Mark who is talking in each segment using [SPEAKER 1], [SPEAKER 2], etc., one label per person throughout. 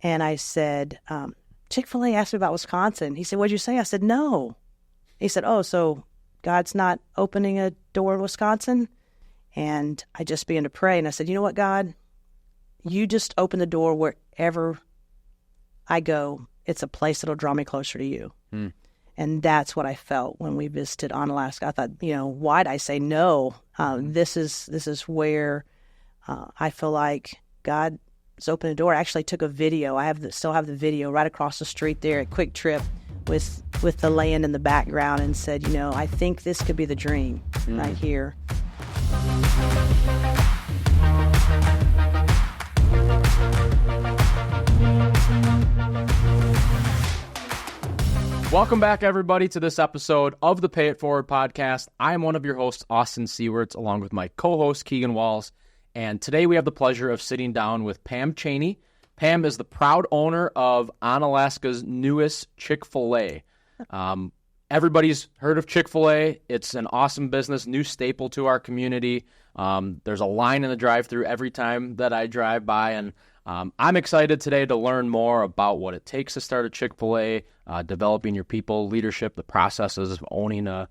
[SPEAKER 1] And I said, Chick-fil-A asked me about Wisconsin. He said, what'd you say? I said, no. He said, oh, so God's not opening a door in Wisconsin? And I just began to pray. And I said, you know what, God? You just open the door wherever I go. It's a place that'll draw me closer to you. And that's what I felt when we visited Onalaska. I thought, why'd I say no? This is where I feel like God has opened a door. I actually took a video. I still have the video right across the street there at Quick Trip with the land in the background, and said, I think this could be the dream right here.
[SPEAKER 2] Welcome back, everybody, to this episode of the Pay It Forward podcast. I am one of your hosts, Austin Seawards, along with my co-host, Keegan Walls. And today we have the pleasure of sitting down with Pam Chaney. Pam is the proud owner of Onalaska's newest Chick-fil-A. Everybody's heard of Chick-fil-A. It's an awesome business, new staple to our community. There's a line in the drive-thru every time that I drive by, and I'm excited today to learn more about what it takes to start a Chick-fil-A, developing your people, leadership, the processes of owning a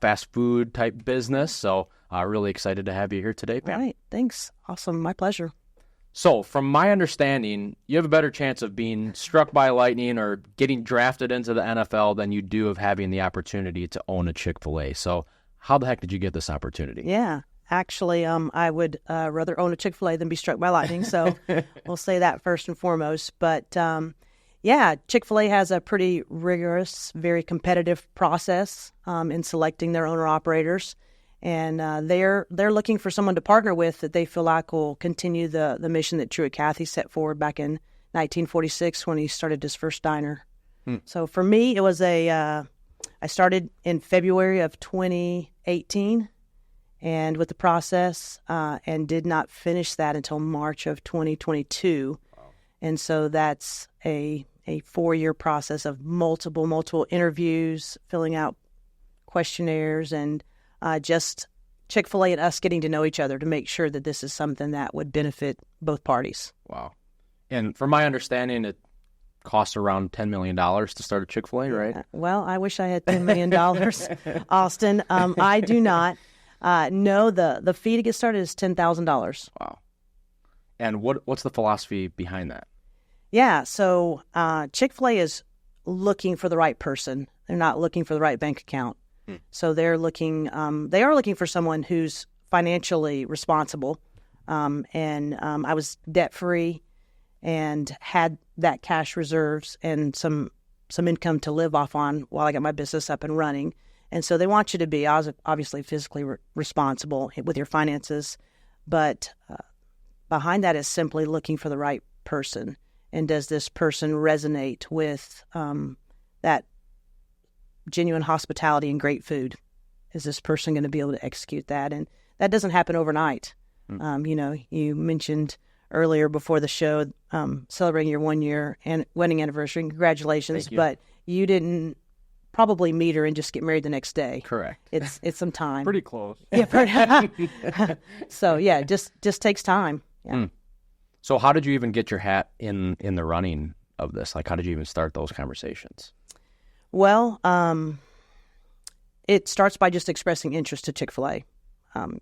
[SPEAKER 2] fast food type business. So really excited to have you here today, Pam.
[SPEAKER 1] All right. Thanks. Awesome. My pleasure.
[SPEAKER 2] So from my understanding, you have a better chance of being struck by lightning or getting drafted into the NFL than you do of having the opportunity to own a Chick-fil-A. So how the heck did you get this opportunity?
[SPEAKER 1] Yeah. Actually, I would rather own a Chick-fil-A than be struck by lightning, so we'll say that first and foremost. But, Chick-fil-A has a pretty rigorous, very competitive process in selecting their owner-operators, and they're looking for someone to partner with that they feel like will continue the mission that Truett Cathy set forward back in 1946 when he started his first diner. So for me, it was I started in February of 2018, and with the process, and did not finish that until March of 2022. Wow. And so that's a 4-year process of multiple interviews, filling out questionnaires, and just Chick-fil-A and us getting to know each other to make sure that this is something that would benefit both parties.
[SPEAKER 2] Wow. And from my understanding, it costs around $10 million to start a Chick-fil-A, right?
[SPEAKER 1] Well, I wish I had $10 million, Austin. I do not. No, the fee to get started is $10,000.
[SPEAKER 2] Wow. And what's the philosophy behind that?
[SPEAKER 1] Yeah, so Chick-fil-A is looking for the right person. They're not looking for the right bank account. So they are looking for someone who's financially responsible. And I was debt-free and had that cash reserves and some income to live off on while I got my business up and running. And so they want you to be obviously physically responsible with your finances, but behind that is simply looking for the right person. And does this person resonate with that genuine hospitality and great food? Is this person going to be able to execute that? And that doesn't happen overnight. You mentioned earlier before the show celebrating your 1-year wedding anniversary. Congratulations.
[SPEAKER 2] Thank you.
[SPEAKER 1] But you didn't probably meet her and just get married the next day.
[SPEAKER 2] Correct.
[SPEAKER 1] It's some time.
[SPEAKER 2] Pretty close.
[SPEAKER 1] Yeah. So yeah, just takes time. Yeah.
[SPEAKER 2] So how did you even get your hat in the running of this? Like, how did you even start those conversations?
[SPEAKER 1] Well, it starts by just expressing interest to Chick-fil-A.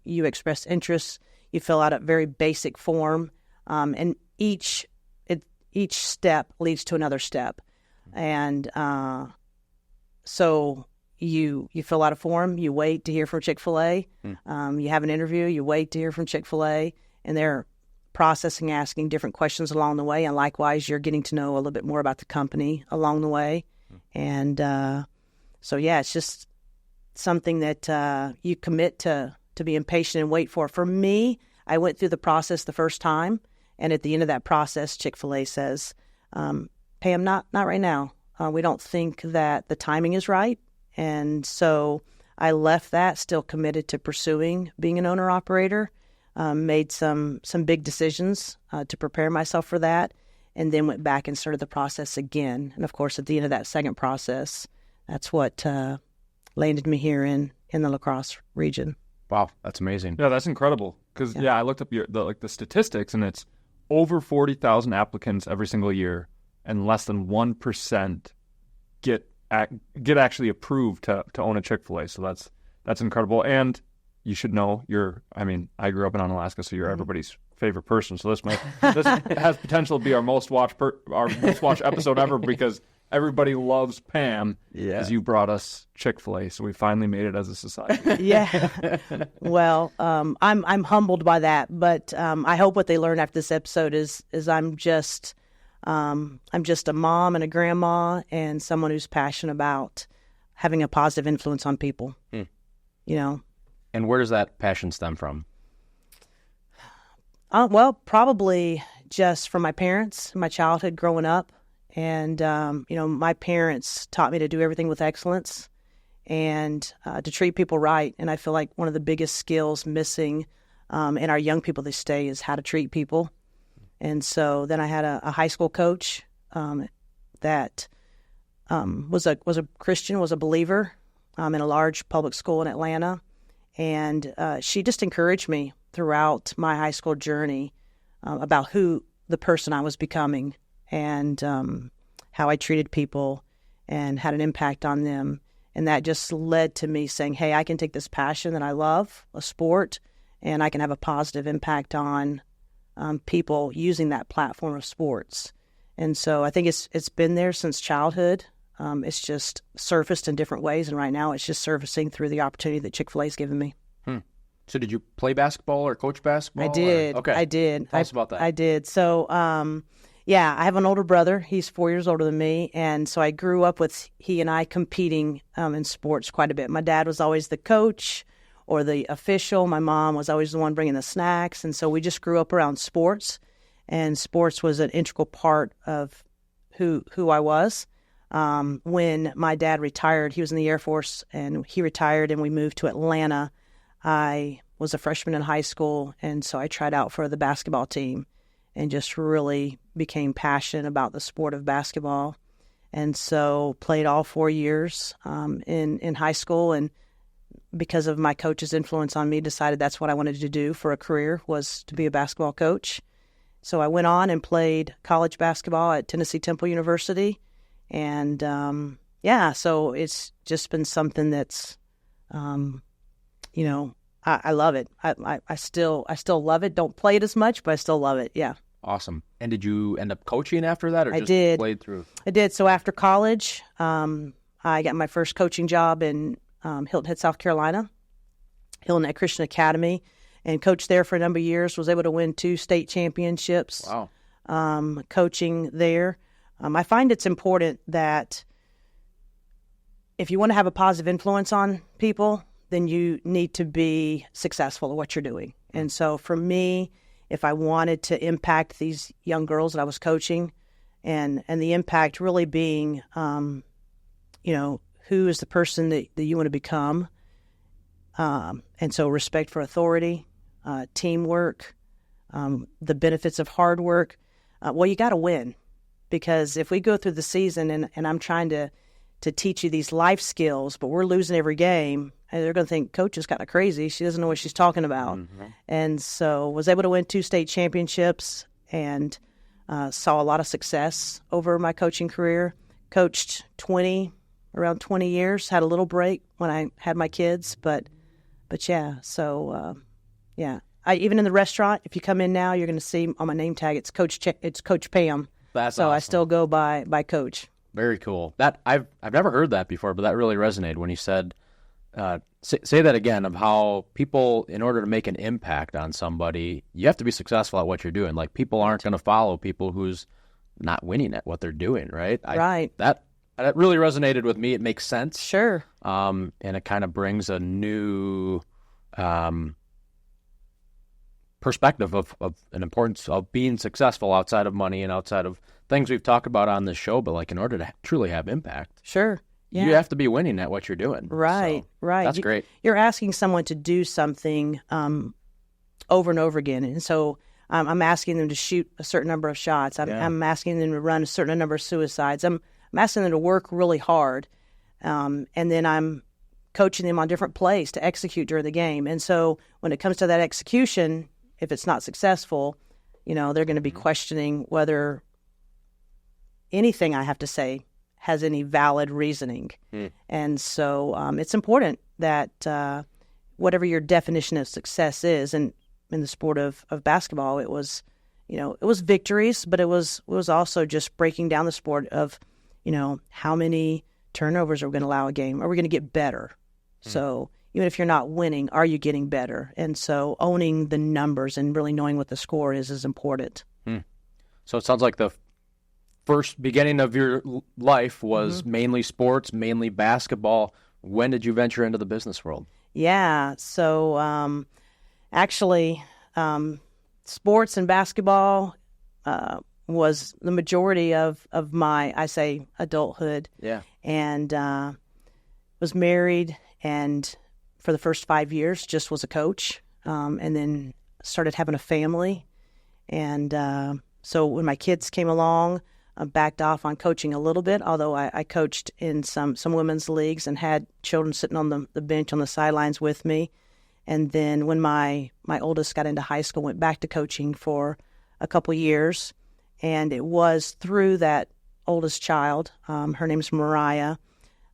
[SPEAKER 1] You express interest. You fill out a very basic form, and each step leads to another step, and so you fill out a form, you wait to hear from Chick-fil-A, you have an interview, you wait to hear from Chick-fil-A, and they're processing, asking different questions along the way, and likewise, you're getting to know a little bit more about the company along the way. And so, yeah, it's just something that you commit to being patient and wait for. For me, I went through the process the first time, and at the end of that process, Chick-fil-A says, Pam, not right now. We don't think that the timing is right. And so I left that, still committed to pursuing being an owner-operator, made some big decisions to prepare myself for that, and then went back and started the process again. And, of course, at the end of that second process, that's what landed me here in the La Crosse region.
[SPEAKER 2] Wow, that's amazing.
[SPEAKER 3] Yeah, that's incredible. Because, I looked up the statistics, and it's over 40,000 applicants every single year, and less than 1% get actually approved to own a Chick-fil-A. So that's incredible. And you should know I grew up in Onalaska, so you're everybody's favorite person. So this has potential to be our most watched episode ever, because everybody loves Pam, as you brought us Chick-fil-A. So we finally made it as a society.
[SPEAKER 1] Yeah. Well, I'm humbled by that, but I hope what they learn after this episode is I'm just a mom and a grandma and someone who's passionate about having a positive influence on people. You know.
[SPEAKER 2] And where does that passion stem from?
[SPEAKER 1] Well, probably just from my parents, my childhood growing up. And, my parents taught me to do everything with excellence and to treat people right. And I feel like one of the biggest skills missing in our young people these days is how to treat people. And so then I had a high school coach that was a Christian, was a believer in a large public school in Atlanta. And she just encouraged me throughout my high school journey about who the person I was becoming and how I treated people and had an impact on them. And that just led to me saying, hey, I can take this passion that I love, a sport, and I can have a positive impact on people using that platform of sports. And so I think it's been there since childhood. It's just surfaced in different ways, and right now it's just surfacing through the opportunity that Chick-fil-A has given me.
[SPEAKER 2] So did you play basketball or coach basketball?
[SPEAKER 1] I did.
[SPEAKER 2] Okay.
[SPEAKER 1] I did.
[SPEAKER 2] Tell us about that.
[SPEAKER 1] I did. So, I have an older brother. He's 4 years older than me, and so I grew up with he and I competing in sports quite a bit. My dad was always the coach or the official. My mom was always the one bringing the snacks, and so we just grew up around sports, and sports was an integral part of who I was. When my dad retired, he was in the Air Force, and he retired, and we moved to Atlanta. I was a freshman in high school, and so I tried out for the basketball team and just really became passionate about the sport of basketball. And so played all 4 years in high school, and because of my coach's influence on me, decided that's what I wanted to do for a career, was to be a basketball coach. So I went on and played college basketball at Tennessee Temple University. And, so it's just been something that's, I love it. I still love it. Don't play it as much, but I still love it. Yeah.
[SPEAKER 2] Awesome. And did you end up coaching after that, or
[SPEAKER 1] I
[SPEAKER 2] just
[SPEAKER 1] did.
[SPEAKER 2] played through?
[SPEAKER 1] I did. So after college, I got my first coaching job in Hilton Head, South Carolina, Hilton Head Christian Academy, and coached there for a number of years. Was able to win 2 state championships.
[SPEAKER 2] Wow.
[SPEAKER 1] Coaching there. I find it's important that if you want to have a positive influence on people, then you need to be successful at what you're doing. And so for me, if I wanted to impact these young girls that I was coaching, and the impact really being, who is the person that you want to become, and so respect for authority, teamwork, the benefits of hard work. Well, you got to win, because if we go through the season and I'm trying to teach you these life skills, but we're losing every game, and they're going to think Coach is kind of crazy. She doesn't know what she's talking about. Mm-hmm. And so was able to win 2 state championships and saw a lot of success over my coaching career. Coached around 20 years, had a little break when I had my kids, but yeah. So, even in the restaurant, if you come in now, you're going to see on my name tag, it's Coach Pam.
[SPEAKER 2] That's
[SPEAKER 1] so
[SPEAKER 2] awesome.
[SPEAKER 1] I still go by Coach.
[SPEAKER 2] Very cool. That I've never heard that before, but that really resonated when you said, say that again, of how people, in order to make an impact on somebody, you have to be successful at what you're doing. Like, people aren't going to follow people who's not winning at what they're doing, right?
[SPEAKER 1] Right.
[SPEAKER 2] That really resonated with me. It makes sense.
[SPEAKER 1] Sure.
[SPEAKER 2] And it kind of brings a new perspective of an importance of being successful outside of money and outside of things we've talked about on this show. But like, in order to truly have impact,
[SPEAKER 1] sure, yeah,
[SPEAKER 2] you have to be winning at what you're doing.
[SPEAKER 1] Right,
[SPEAKER 2] so
[SPEAKER 1] right.
[SPEAKER 2] That's great.
[SPEAKER 1] You're asking someone to do something over and over again, and so I'm asking them to shoot a certain number of shots. I'm asking them to run a certain number of suicides. I'm asking them to work really hard, and then I'm coaching them on different plays to execute during the game. And so when it comes to that execution, if it's not successful, They're going to be questioning whether anything I have to say has any valid reasoning. And so it's important that whatever your definition of success is, and in the sport of basketball, it was victories, but it was also just breaking down the sport of, how many turnovers are we going to allow a game? Are we going to get better? So even if you're not winning, are you getting better? And so owning the numbers and really knowing what the score is important.
[SPEAKER 2] So it sounds like the first beginning of your life was mainly sports, mainly basketball. When did you venture into the business world?
[SPEAKER 1] Yeah. So actually, sports and basketball was the majority of my, I say, adulthood.
[SPEAKER 2] Yeah.
[SPEAKER 1] And was married, and for the first 5 years just was a coach, and then started having a family. And so when my kids came along, I backed off on coaching a little bit, although I coached in some women's leagues and had children sitting on the bench on the sidelines with me. And then when my oldest got into high school, went back to coaching for a couple years. And it was through that oldest child, her name's Mariah,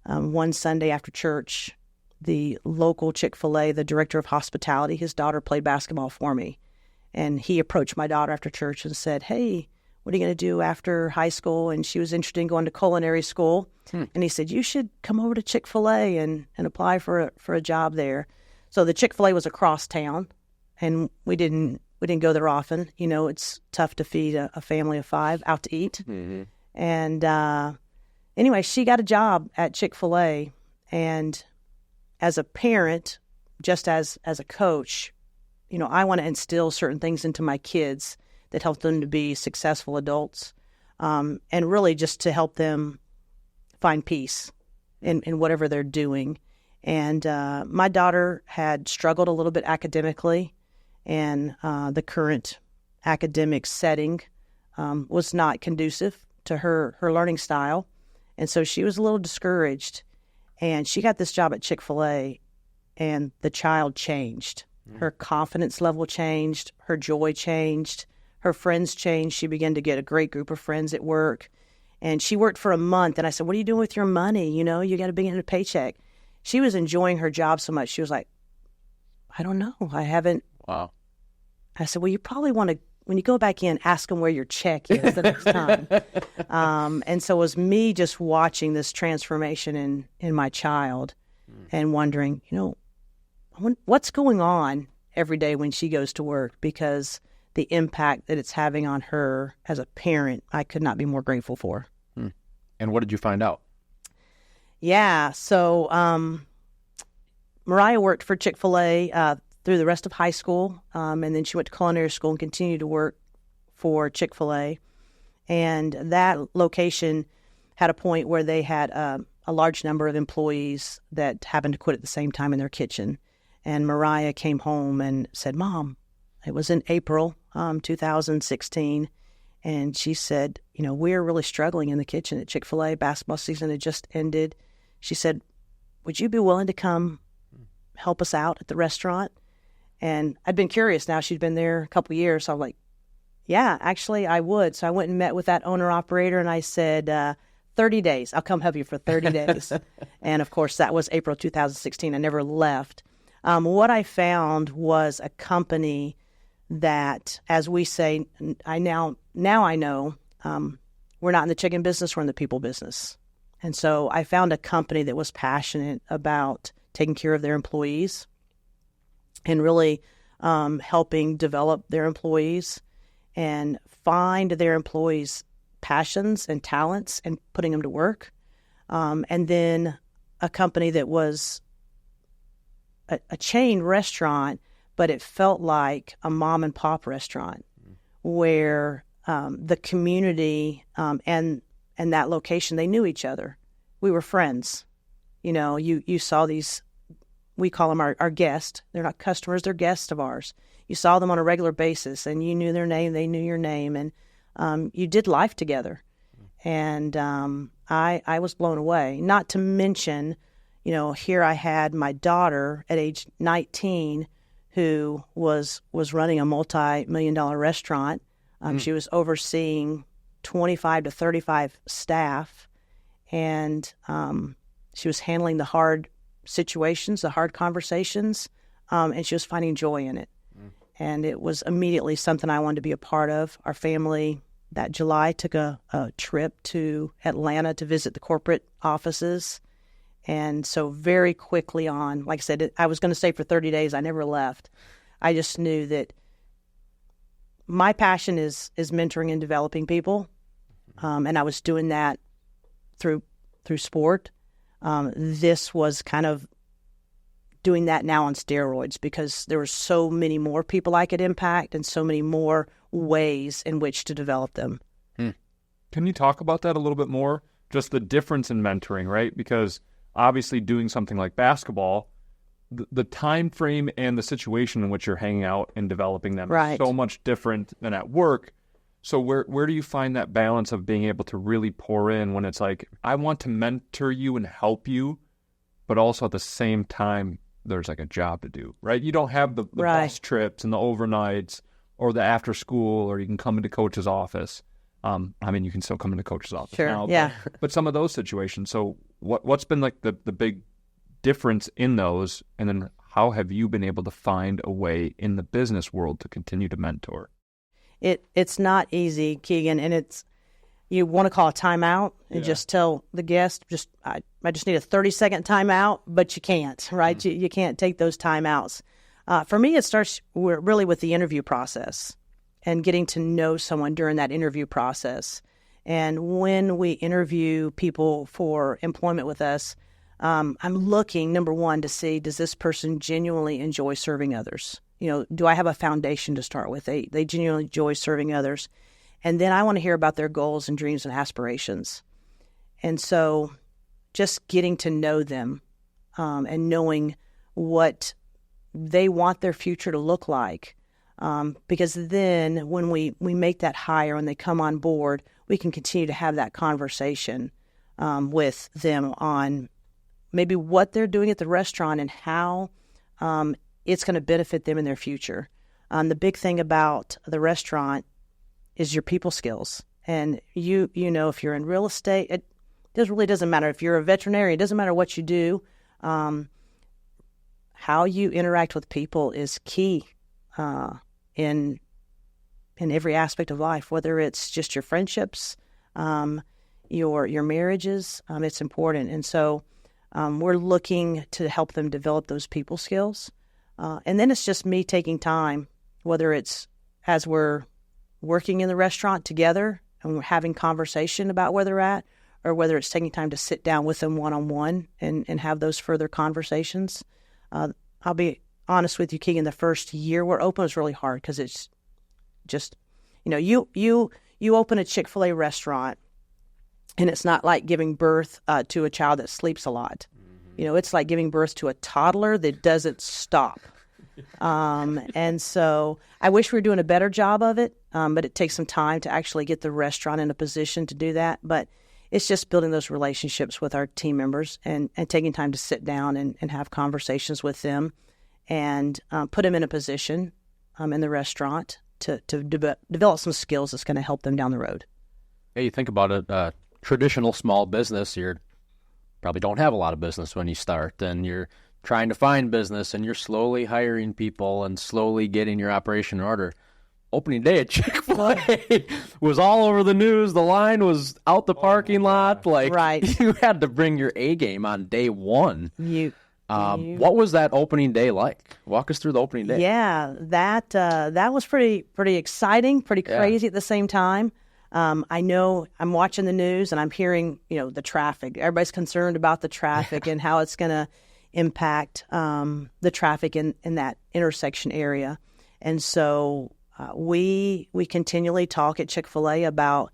[SPEAKER 1] one Sunday after church, the local Chick-fil-A, the director of hospitality, his daughter played basketball for me. And he approached my daughter after church and said, "Hey, what are you going to do after high school?" And she was interested in going to culinary school. And he said, "You should come over to Chick-fil-A and apply for a job there." So the Chick-fil-A was across town, and we didn't go there often. It's tough to feed a family of 5 out to eat. And anyway, she got a job at Chick-fil-A. And as a parent, just as a coach, I want to instill certain things into my kids that help them to be successful adults, and really just to help them find peace in whatever they're doing. And my daughter had struggled a little bit academically, and the current academic setting was not conducive to her learning style. And so she was a little discouraged. And she got this job at Chick-fil-A, and the child changed. Her confidence level changed. Her joy changed. Her friends changed. She began to get a great group of friends at work. And she worked for a month. And I said, "What are you doing with your money? You got to begin a paycheck." She was enjoying her job so much. She was like, "I don't know. I haven't."
[SPEAKER 2] Wow.
[SPEAKER 1] I said, "Well, you probably want to, when you go back in, ask them where your check is the next time." And so it was me just watching this transformation in my child and wondering, what's going on every day when she goes to work, because the impact that it's having on her as a parent, I could not be more grateful for.
[SPEAKER 2] And what did you find out?
[SPEAKER 1] Yeah. So Mariah worked for Chick-fil-A through the rest of high school, and then she went to culinary school and continued to work for Chick-fil-A. And that location had a point where they had a large number of employees that happened to quit at the same time in their kitchen. And Mariah came home and said, "Mom," it was in April 2016, and she said, "We're really struggling in the kitchen at Chick-fil-A. Basketball season had just ended." She said, "Would you be willing to come help us out at the restaurant?" And I'd been curious. Now she'd been there a couple of years, so I'm like, "Yeah, actually I would." So I went and met with that owner-operator, and I said, 30 days. I'll come help you for 30 days. And, of course, that was April 2016. I never left. What I found was a company that, as we say, I now I know, we're not in the chicken business, we're in the people business. And so I found a company that was passionate about taking care of their employees and really helping develop their employees and find their employees' passions and talents and putting them to work. And then a company that was a chain restaurant, but it felt like a mom and pop restaurant where the community and that location, they knew each other. We were friends. You saw these, we call them our guests. They're not customers, they're guests of ours. You saw them on a regular basis, and you knew their name, they knew your name, and you did life together. And I was blown away. Not to mention, here I had my daughter at age 19 who was running a multi-million-dollar restaurant She was overseeing 25 to 35 staff, and she was handling the hard situations, the hard conversations, and she was finding joy in it. And it was immediately something I wanted to be a part of. Our family that July took a trip to Atlanta to visit the corporate offices. And so very quickly on, like I said, I was going to stay for 30 days. I never left. I just knew that my passion is mentoring and developing people. And I was doing that through sport. This was kind of doing that now on steroids because there were so many more people I could impact and so many more ways in which to develop them.
[SPEAKER 3] Can you talk about that a little bit more? Just the difference in mentoring, right? Because obviously doing something like basketball, the time frame and the situation in which you're hanging out and developing them is so much different than at work. So where do you find that balance of being able to really pour in when it's like, I want to mentor you and help you, but also at the same time, there's like a job to do, right? You don't have the bus trips and the overnights or the after school, or you can come into coach's office. I mean, you can still come into coach's office now, but some of those situations. So what's been like the big difference in those? And then how have you been able to find a way in the business world to continue to mentor?
[SPEAKER 1] It's not easy, Keegan, and you want to call a timeout and just tell the guest, I just need a 30-second timeout, but you can't, right? You can't take those timeouts. For me, it starts really with the interview process and getting to know someone during that interview process. And when we interview people for employment with us, I'm looking, number one, to see, does this person genuinely enjoy serving others? Do I have a foundation to start with? They genuinely enjoy serving others. And then I want to hear about their goals and dreams and aspirations. And so just getting to know them and knowing what they want their future to look like. Because then when we make that hire and they come on board, we can continue to have that conversation with them on maybe what they're doing at the restaurant and how it's going to benefit them in their future. The big thing about the restaurant is your people skills. And you know, if you're in real estate, it really doesn't matter. If you're a veterinarian, it doesn't matter what you do. How you interact with people is key in every aspect of life, whether it's just your friendships, your marriages, it's important. And so we're looking to help them develop those people skills. And then it's just me taking time, whether it's as we're working in the restaurant together and we're having conversation about where they're at, or whether it's taking time to sit down with them one-on-one and have those further conversations. I'll be honest with you, Keegan, the first year we're open was really hard because it's just, you open a Chick-fil-A restaurant and it's not like giving birth to a child that sleeps a lot. It's like giving birth to a toddler that doesn't stop. And so I wish we were doing a better job of it, but it takes some time to actually get the restaurant in a position to do that. But it's just building those relationships with our team members and taking time to sit down and have conversations with them and put them in a position in the restaurant to develop some skills that's going to help them down the road.
[SPEAKER 2] Yeah, you think about it, traditional small business, you probably don't have a lot of business when you start, and you're trying to find business, and you're slowly hiring people and slowly getting your operation in order. Opening day at Chick-fil-A was all over the news. The line was out the parking lot. You had to bring your A game on day one. What was that opening day like? Walk us through the opening day.
[SPEAKER 1] Yeah, that was pretty exciting, pretty crazy at the same time. I know I'm watching the news and I'm hearing, the traffic. Everybody's concerned about the traffic and how it's going to impact the traffic in that intersection area. And so we continually talk at Chick-fil-A about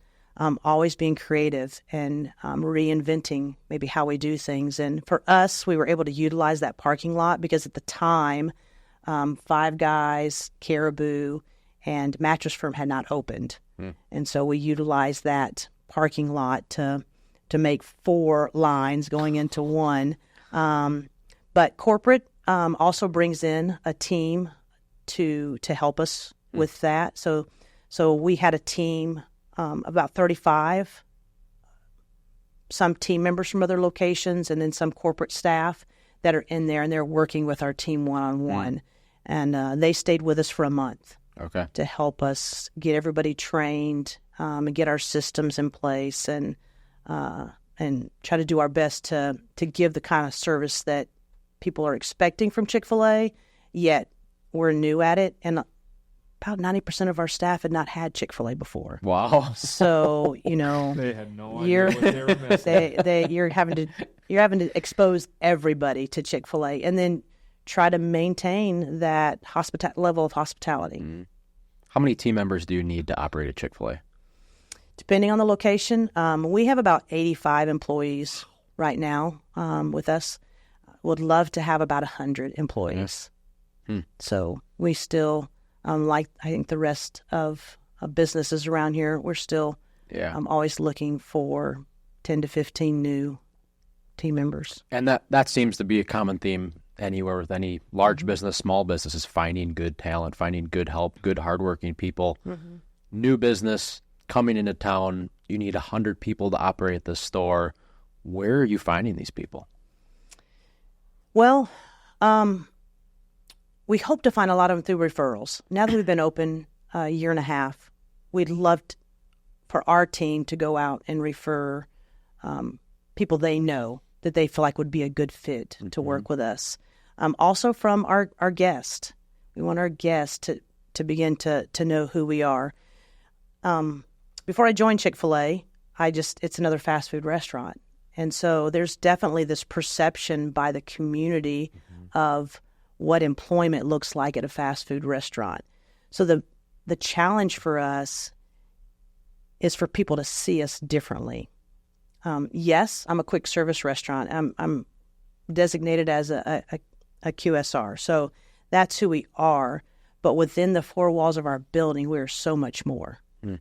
[SPEAKER 1] always being creative and reinventing maybe how we do things. And for us, we were able to utilize that parking lot because at the time, Five Guys, Caribou, and Mattress Firm had not opened. And so we utilized that parking lot to make 4 lines going into one. But corporate also brings in a team to help us with that. So So we had a team, about 35, some team members from other locations, and then some corporate staff that are in there, and they're working with our team one-on-one. And they stayed with us for a month to help us get everybody trained and get our systems in place and try to do our best to give the kind of service that people are expecting from Chick-fil-A, yet we're new at it. And about 90% of our staff had not had Chick-fil-A before.
[SPEAKER 2] Wow.
[SPEAKER 1] So, you know,
[SPEAKER 3] they had no idea what they were missing.
[SPEAKER 1] You're having to expose everybody to Chick-fil-A and then try to maintain that level of hospitality.
[SPEAKER 2] How many team members do you need to operate a Chick-fil-A?
[SPEAKER 1] Depending on the location, we have about 85 employees right now with us. Would love to have about 100 employees. So we still, like I think the rest of businesses around here, we're still always looking for 10 to 15 new team members.
[SPEAKER 2] And that seems to be a common theme anywhere with any large business, small business, is finding good talent, finding good help, good hardworking people. New business coming into town, you need 100 people to operate the store. Where are you finding these people?
[SPEAKER 1] Well, we hope to find a lot of them through referrals. Now that we've been open a year and a half, we'd love for our team to go out and refer people they know that they feel like would be a good fit to work with us. Also from our guests. We want our guests to begin to know who we are. Before I joined Chick-fil-A, it's another fast food restaurant. And so there's definitely this perception by the community of what employment looks like at a fast food restaurant. So the challenge for us is for people to see us differently. Yes, I'm a quick service restaurant. I'm designated as a QSR. So that's who we are. But within the four walls of our building, we're so much more.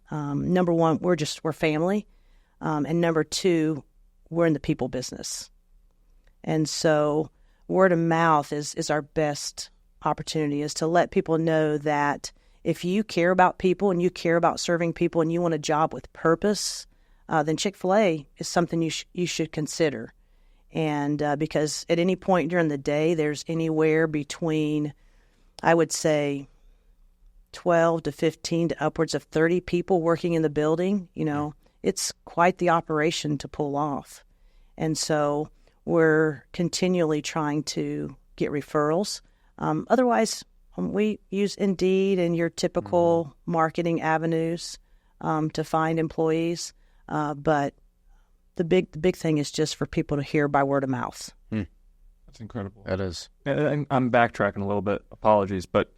[SPEAKER 1] Number one, we're family. And number two, we're in the people business. And so word of mouth is our best opportunity, is to let people know that if you care about people and you care about serving people and you want a job with purpose, then Chick-fil-A is something you should consider. And because at any point during the day, there's anywhere between, I would say, 12 to 15 to upwards of 30 people working in the building. You know, it's quite the operation to pull off. And so we're continually trying to get referrals. Otherwise, we use Indeed and your typical marketing avenues to find employees. But the big thing is just for people to hear by word of mouth.
[SPEAKER 3] That's incredible.
[SPEAKER 2] That is.
[SPEAKER 3] And I'm backtracking a little bit. Apologies, but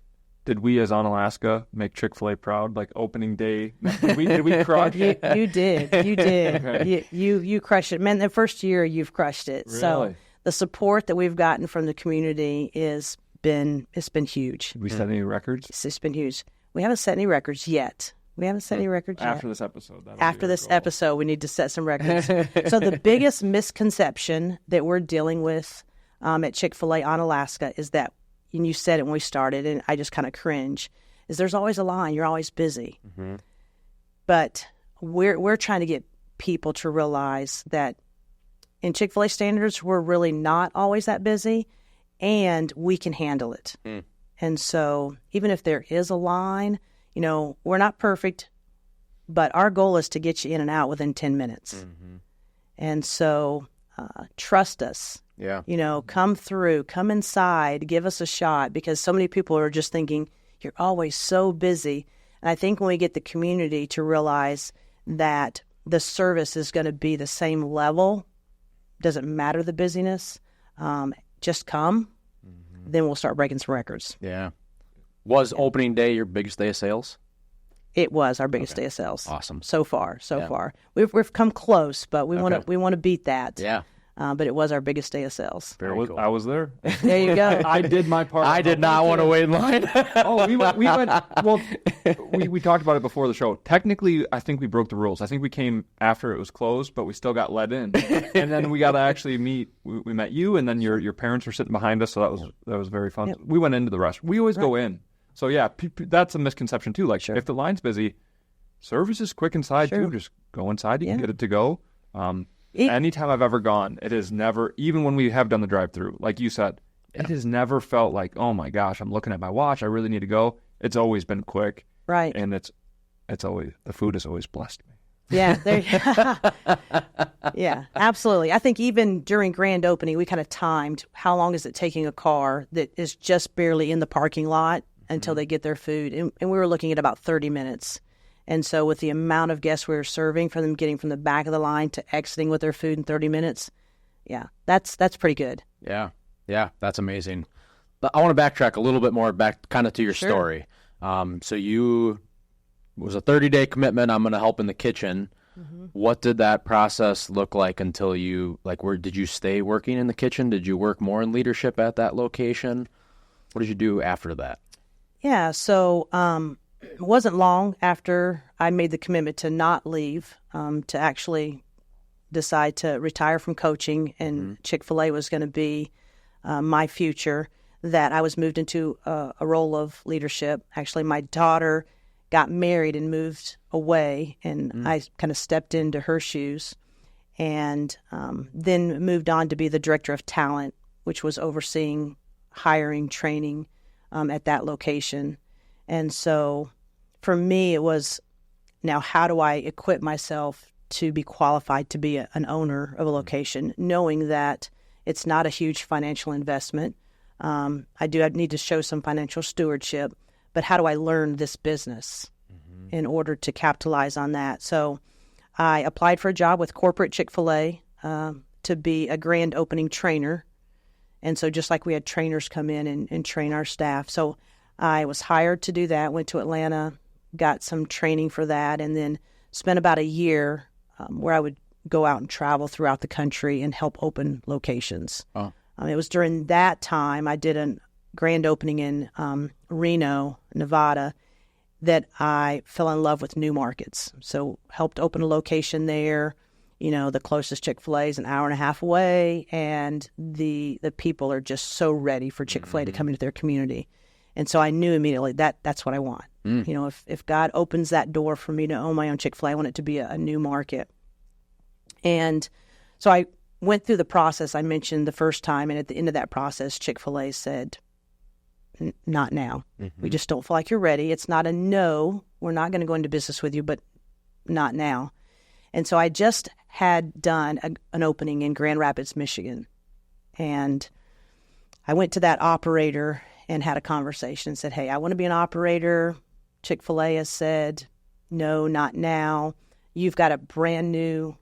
[SPEAKER 3] did we as Onalaska make Chick-fil-A proud? Like opening day, did we crush?
[SPEAKER 1] You did.
[SPEAKER 3] Okay.
[SPEAKER 1] You crushed it, man. The first year you've crushed it.
[SPEAKER 3] Really?
[SPEAKER 1] So the support that we've gotten from the community it's been huge.
[SPEAKER 3] Did we set any records?
[SPEAKER 1] It's been huge. We haven't set any records yet.
[SPEAKER 3] After this episode.
[SPEAKER 1] After this episode, we need to set some records. So the biggest misconception that we're dealing with at Chick-fil-A Onalaska is that, and you said it when we started, and I just kind of cringe, is there's always a line. You're always busy. But we're trying to get people to realize that in Chick-fil-A standards, we're really not always that busy, and we can handle it. And so even if there is a line, you know, we're not perfect, but our goal is to get you in and out within 10 minutes. And so trust us.
[SPEAKER 2] Yeah.
[SPEAKER 1] You know, come through, come inside, give us a shot, because so many people are just thinking, you're always so busy. And I think when we get the community to realize that the service is going to be the same level, doesn't matter the busyness, just come, then we'll start breaking some records.
[SPEAKER 2] Yeah. Was opening day your biggest day of sales?
[SPEAKER 1] It was our biggest day of sales.
[SPEAKER 2] Awesome.
[SPEAKER 1] So far. We've come close, but we want to beat that.
[SPEAKER 2] Yeah.
[SPEAKER 1] But it was our biggest day of sales.
[SPEAKER 2] Very cool.
[SPEAKER 3] I was there.
[SPEAKER 1] There you go.
[SPEAKER 3] I did my part.
[SPEAKER 2] I did not want to wait in line.
[SPEAKER 3] We went. Well, we talked about it before the show. Technically, I think we broke the rules. I think we came after it was closed, but we still got let in. And then we got to actually meet. We met you, and then your parents were sitting behind us, so that was very fun.
[SPEAKER 1] Yep.
[SPEAKER 3] We went into the restaurant. We always go in. So yeah, that's a misconception too. Like if the line's busy, service is quick inside too. Just go inside, you can get it to go. Anytime I've ever gone, it has never, even when we have done the drive-through, like you said, it has never felt like, oh my gosh, I'm looking at my watch, I really need to go. It's always been quick.
[SPEAKER 1] Right.
[SPEAKER 3] And it's always, the food has always blessed me.
[SPEAKER 1] Yeah. Yeah, absolutely. I think even during grand opening, we kind of timed how long is it taking a car that is just barely in the parking lot until they get their food. And we were looking at about 30 minutes. And so with the amount of guests we were serving, for them getting from the back of the line to exiting with their food in 30 minutes, yeah, that's pretty good.
[SPEAKER 2] Yeah. Yeah, that's amazing. But I want to backtrack a little bit more back kind of to your story. So it was a 30-day commitment. I'm going to help in the kitchen. What did that process look like until you, like, did you stay working in the kitchen? Did you work more in leadership at that location? What did you do after that?
[SPEAKER 1] Yeah, so it wasn't long after I made the commitment to not leave, to actually decide to retire from coaching, and Chick-fil-A was going to be my future, that I was moved into a role of leadership. Actually, my daughter got married and moved away, and I kind of stepped into her shoes, and then moved on to be the director of talent, which was overseeing hiring, training at that location. And so for me, it was, now how do I equip myself to be qualified to be an owner of a location, knowing that it's not a huge financial investment. I need to show some financial stewardship, but how do I learn this business in order to capitalize on that? So I applied for a job with corporate Chick-fil-A to be a grand opening trainer. And so just like we had trainers come in and train our staff. So I was hired to do that, went to Atlanta, got some training for that, and then spent about a year where I would go out and travel throughout the country and help open locations. Oh. It was during that time I did a grand opening in Reno, Nevada, that I fell in love with new markets. So helped open a location there. You know, the closest Chick-fil-A is an hour and a half away, and the people are just so ready for Chick-fil-A to come into their community. And so I knew immediately that's what I want. You know, if God opens that door for me to own my own Chick-fil-A, I want it to be a new market. And so I went through the process I mentioned the first time, and at the end of that process, Chick-fil-A said, not now. We just don't feel like you're ready. It's not a no. We're not going to go into business with you, but not now. And so I just had done an opening in Grand Rapids, Michigan. And I went to that operator and had a conversation and said, hey, I want to be an operator. Chick-fil-A has said, no, not now. You've got a brand new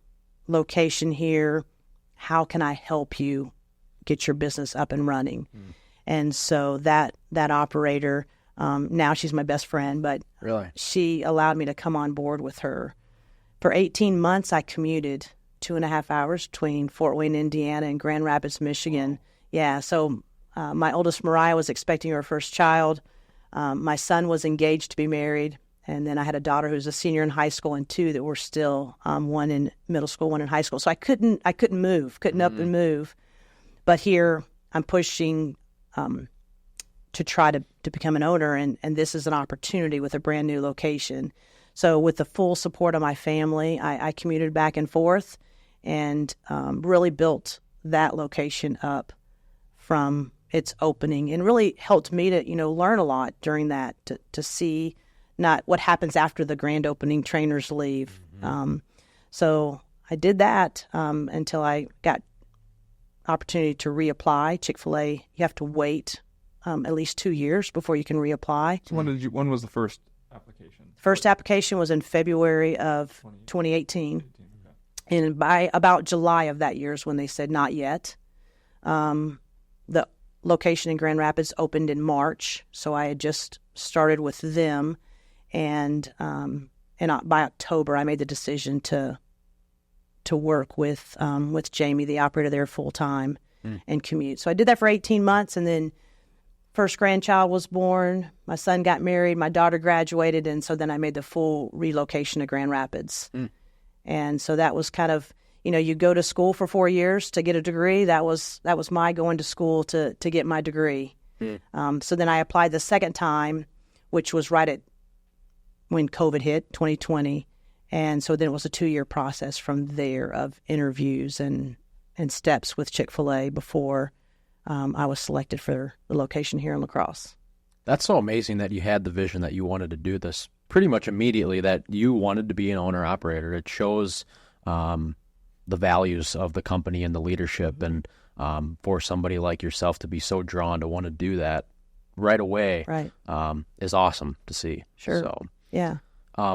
[SPEAKER 1] location here. How can I help you get your business up and running? And so that operator, now she's my best friend, but
[SPEAKER 2] really,
[SPEAKER 1] she allowed me to come on board with her. For 18 months, I commuted 2.5 hours between Fort Wayne, Indiana, and Grand Rapids, Michigan. Yeah, so my oldest Mariah was expecting her first child. My son was engaged to be married. And then I had a daughter who's a senior in high school, and two that were still, one in middle school, one in high school. So I couldn't move, up and move. But here I'm pushing to try to become an owner, and this is an opportunity with a brand new location. So with the full support of my family, I commuted back and forth and really built that location up from its opening, and really helped me to, learn a lot during that, to see not what happens after the grand opening trainers leave. So I did that until I got opportunity to reapply. Chick-fil-A, you have to wait at least 2 years before you can reapply.
[SPEAKER 3] So when was the first application?
[SPEAKER 1] First application was in February of 2018. Okay. And by about July of that year is when they said not yet. The location in Grand Rapids opened in March, so I had just started with them. And by October, I made the decision to work with Jamie, the operator there, full time and commute. So I did that for 18 months, and then first grandchild was born. My son got married. My daughter graduated, and so then I made the full relocation to Grand Rapids. And so that was kind of, you go to school for 4 years to get a degree. That was my going to school to get my degree. So then I applied the second time. which was right at when COVID hit, 2020. And so then it was a 2-year process from there of interviews and steps with Chick-fil-A before I was selected for the location here in La Crosse.
[SPEAKER 2] That's so amazing that you had the vision that you wanted to do this pretty much immediately, that you wanted to be an owner-operator. It shows the values of the company and the leadership, and for somebody like yourself to be so drawn to want to do that right away is awesome to see.
[SPEAKER 1] Sure.
[SPEAKER 2] So,
[SPEAKER 1] yeah.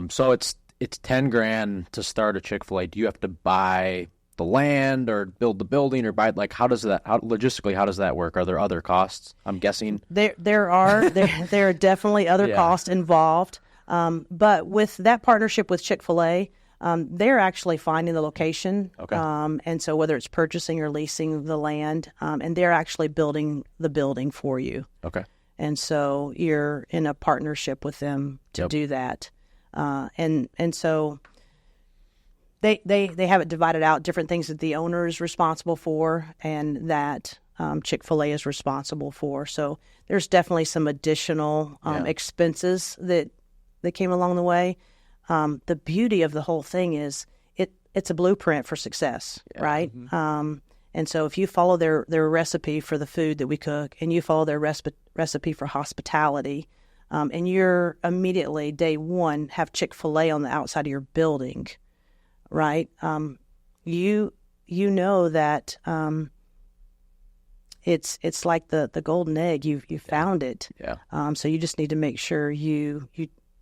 [SPEAKER 2] So it's $10,000 to start a Chick-fil-A. Do you have to buy the land or build the building or buy, like, how does that, logistically, how does that work? Are there other costs? I'm guessing
[SPEAKER 1] there are definitely other costs involved. But with that partnership with Chick-fil-A, they're actually finding the location.
[SPEAKER 2] Okay.
[SPEAKER 1] And so whether it's purchasing or leasing the land, and they're actually building the building for you.
[SPEAKER 2] Okay.
[SPEAKER 1] And so you're in a partnership with them to do that. And so they have it divided out, different things that the owner is responsible for and that Chick-fil-A is responsible for. So there's definitely some additional expenses that came along the way. The beauty of the whole thing is it's a blueprint for success, right? Mm-hmm. And so if you follow their recipe for the food that we cook, and you follow their recipe for hospitality, and you're immediately, day one, have Chick-fil-A on the outside of your building, right? You know that it's like the golden egg. You found it. Yeah. So you just need to make sure you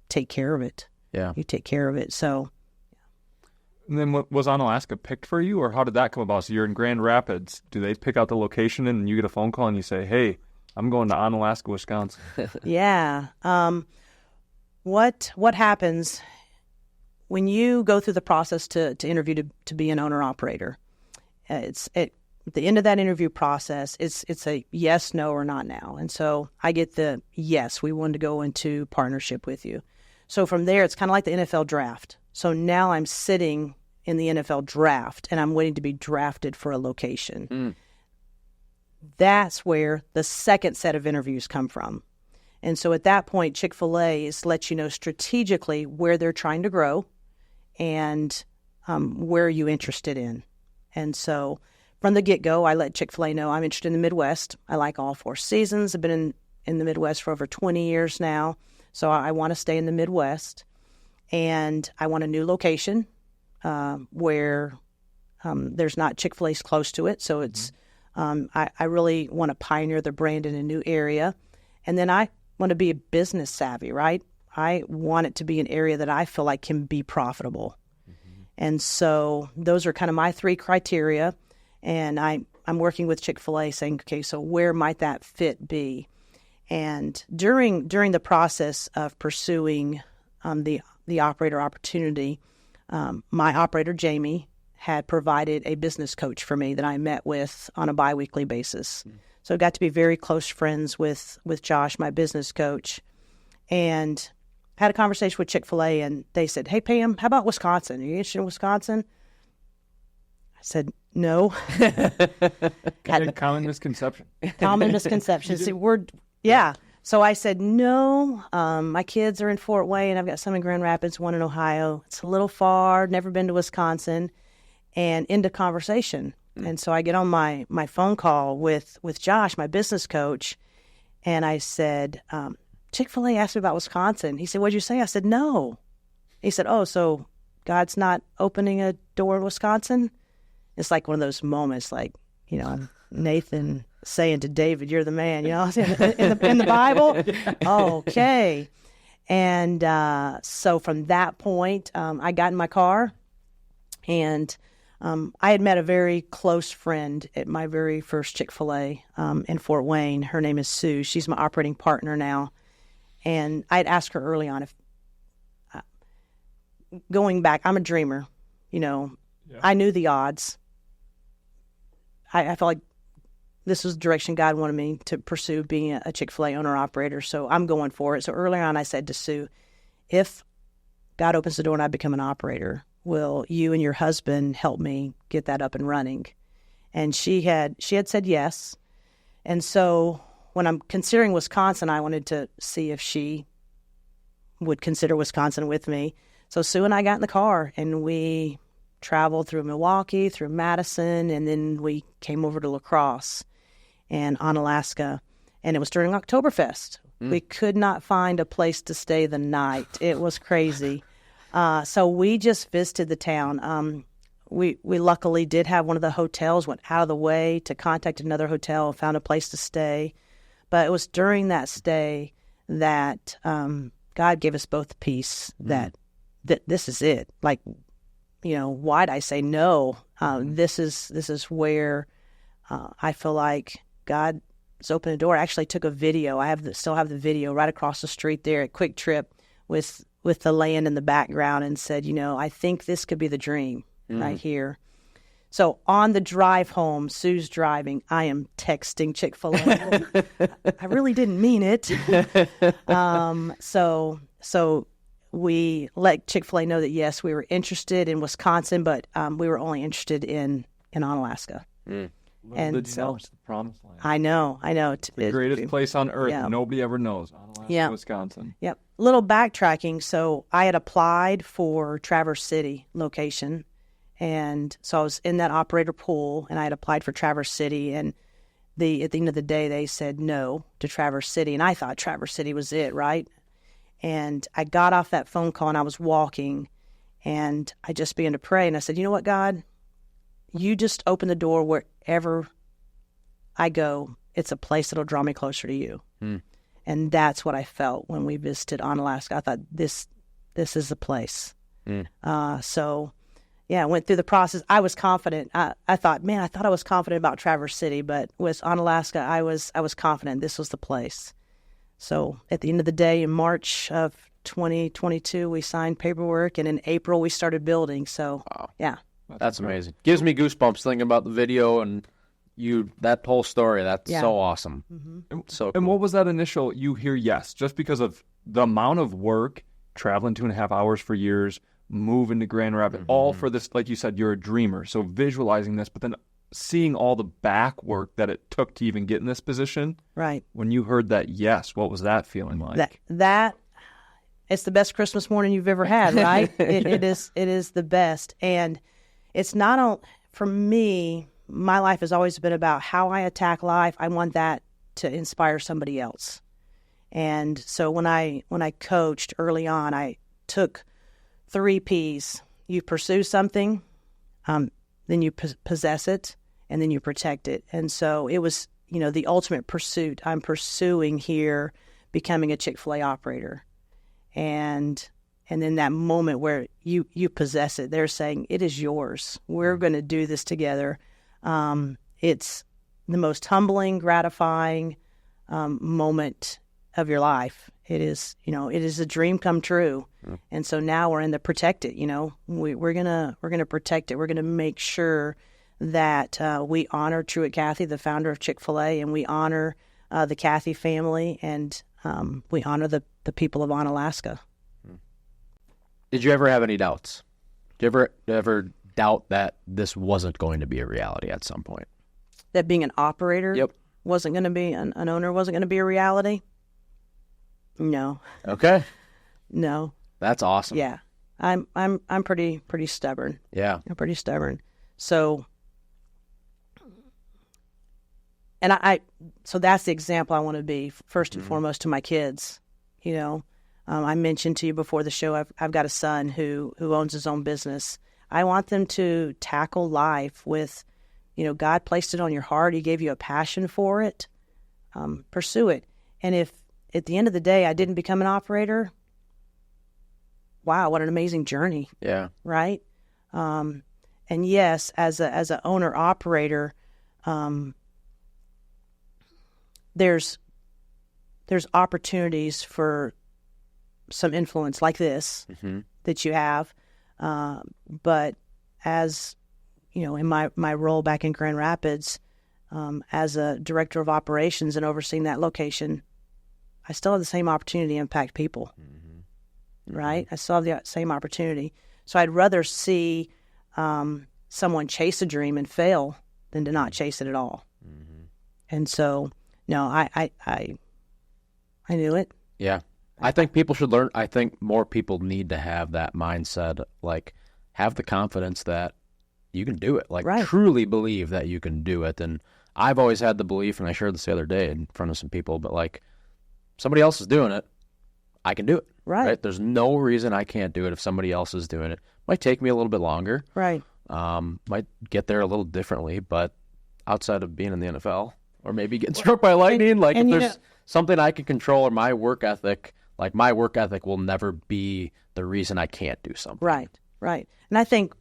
[SPEAKER 1] take care of it.
[SPEAKER 2] Yeah.
[SPEAKER 1] You take care of it. So.
[SPEAKER 3] And then was Onalaska picked for you, or how did that come about? So you're in Grand Rapids. Do they pick out the location and you get a phone call and you say, hey, I'm going to Onalaska, Wisconsin?
[SPEAKER 1] Yeah. What happens when you go through the process to interview to be an owner-operator? At the end of that interview process, it's a yes, no, or not now. And so I get the yes, we want to go into partnership with you. So from there, it's kind of like the NFL draft. So now I'm sitting in the NFL draft, and I'm waiting to be drafted for a location. Mm. That's where the second set of interviews come from. And so at that point, Chick-fil-A is lets you know strategically where they're trying to grow and where are you interested in. And so from the get-go, I let Chick-fil-A know I'm interested in the Midwest. I like all 4 seasons. I've been in the Midwest for over 20 years now. So I want to stay in the Midwest. And I want a new location where there's not Chick-fil-A's close to it. So it's I really want to pioneer the brand in a new area. And then I want to be business savvy, right? I want it to be an area that I feel like can be profitable. Mm-hmm. And so those are kind of my 3 criteria. And I'm working with Chick-fil-A saying, okay, so where might that fit be? And during the process of pursuing the operator opportunity, my operator, Jamie, had provided a business coach for me that I met with on a biweekly basis. Mm. So I got to be very close friends with Josh, my business coach, and had a conversation with Chick-fil-A, and they said, hey, Pam, how about Wisconsin? Are you interested in Wisconsin? I said, no.
[SPEAKER 3] Common misconception.
[SPEAKER 1] Common misconception. See, yeah. So I said, no, my kids are in Fort Wayne. I've got some in Grand Rapids, one in Ohio. It's a little far, never been to Wisconsin, and into conversation. And so I get on my phone call with Josh, my business coach, and I said, Chick-fil-A asked me about Wisconsin. He said, what'd you say? I said, no. He said, oh, so God's not opening a door in Wisconsin? It's like one of those moments, like, Nathan saying to David, you're the man, in the Bible. Okay. And so from that point, I got in my car, and I had met a very close friend at my very first Chick-fil-A in Fort Wayne. Her name is Sue. She's my operating partner now. And I'd asked her early on if, going back, I'm a dreamer, I knew the odds. I felt like this was the direction God wanted me to pursue, being a Chick-fil-A owner-operator, so I'm going for it. So earlier on, I said to Sue, if God opens the door and I become an operator, will you and your husband help me get that up and running? And she had said yes. And so when I'm considering Wisconsin, I wanted to see if she would consider Wisconsin with me. So Sue and I got in the car and we traveled through Milwaukee, through Madison, and then we came over to La Crosse and Onalaska. And it was during Oktoberfest. We could not find a place to stay the night. It was crazy. So we just visited the town. We luckily did have one of the hotels, went out of the way to contact another hotel, found a place to stay. But it was during that stay that God gave us both peace that this is it. Like, why'd I say no? This is where I feel like God has opened a door. I actually took a video. I still have the video right across the street there at Quick Trip with the land in the background and said, I think this could be the dream right here. So on the drive home, Sue's driving, I am texting Chick-fil-A. I really didn't mean it. So we let Chick-fil-A know that, yes, we were interested in Wisconsin, but we were only interested in Onalaska.
[SPEAKER 3] And did you know it's the promised land?
[SPEAKER 1] I know.
[SPEAKER 3] The greatest place on earth.
[SPEAKER 1] Yeah.
[SPEAKER 3] Nobody ever knows. Onalaska, Wisconsin.
[SPEAKER 1] Yep. Little backtracking. So I had applied for Traverse City location. And so I was in that operator pool, and I had applied for Traverse City. And at the end of the day, they said no to Traverse City. And I thought Traverse City was it, right? And I got off that phone call, and I was walking, and I just began to pray. And I said, you know what, God? You just open the door wherever I go. It's a place that'll draw me closer to you. And that's what I felt when we visited Onalaska. I thought, this is the place. So, yeah, I went through the process. I was confident. I thought I was confident about Traverse City, but with Onalaska, I was confident this was the place. So at the end of the day, in March of 2022, we signed paperwork, and in April, we started building. So,
[SPEAKER 2] wow.
[SPEAKER 1] Yeah.
[SPEAKER 2] That's amazing. Gives me goosebumps thinking about the video and that whole story. That's so awesome. So cool.
[SPEAKER 3] And what was that initial, you hear yes, just because of the amount of work, traveling 2.5 hours for years, moving to Grand Rapids, all for this, like you said, you're a dreamer. So visualizing this, but then seeing all the back work that it took to even get in this position.
[SPEAKER 1] Right.
[SPEAKER 3] When you heard that yes, what was that feeling like?
[SPEAKER 1] That it's the best Christmas morning you've ever had, right? It is the best. And it's not only, for me, my life has always been about how I attack life. I want that to inspire somebody else. And so when I coached early on, I took 3 P's. You pursue something, then you possess it, and then you protect it. And so it was, the ultimate pursuit. I'm pursuing here becoming a Chick-fil-A operator. And then that moment where you possess it, they're saying, it is yours. We're going to do this together. It's the most humbling, gratifying moment of your life. It is, it is a dream come true. And so now we're in the protect it, we're going to protect it. We're going to make sure that we honor Truett Cathy, the founder of Chick-fil-A, and we honor the Cathy family, and we honor the people of Onalaska.
[SPEAKER 2] Did you ever have any doubts? Did you ever doubt that this wasn't going to be a reality at some point?
[SPEAKER 1] That being an operator wasn't going to be, an owner wasn't going to be a reality? No.
[SPEAKER 2] Okay.
[SPEAKER 1] No.
[SPEAKER 2] That's awesome.
[SPEAKER 1] Yeah. I'm pretty stubborn.
[SPEAKER 2] Yeah.
[SPEAKER 1] I'm pretty stubborn. So, and so that's the example I want to be first and foremost to my kids. I mentioned to you before the show, I've got a son who owns his own business. I want them to tackle life with, God placed it on your heart. He gave you a passion for it. Pursue it. And if at the end of the day I didn't become an operator, wow, what an amazing journey.
[SPEAKER 2] Yeah.
[SPEAKER 1] Right? And yes, as a owner operator, there's opportunities for some influence like this that you have. But as, in my role back in Grand Rapids, as a director of operations and overseeing that location, I still have the same opportunity to impact people, right? I still have the same opportunity. So I'd rather see someone chase a dream and fail than to not chase it at all. And so, no, I knew it.
[SPEAKER 2] Yeah. I think people should learn. I think more people need to have that mindset, like have the confidence that you can do it, like truly believe that you can do it. And I've always had the belief, and I shared this the other day in front of some people, but like somebody else is doing it, I can do it. Right? There's no reason I can't do it if somebody else is doing it. Might take me a little bit longer.
[SPEAKER 1] Right.
[SPEAKER 2] Might get there a little differently, but outside of being in the NFL or maybe getting struck by lightning, like if there's something I can control or my work ethic, like my work ethic will never be the reason I can't do something.
[SPEAKER 1] Right. And I think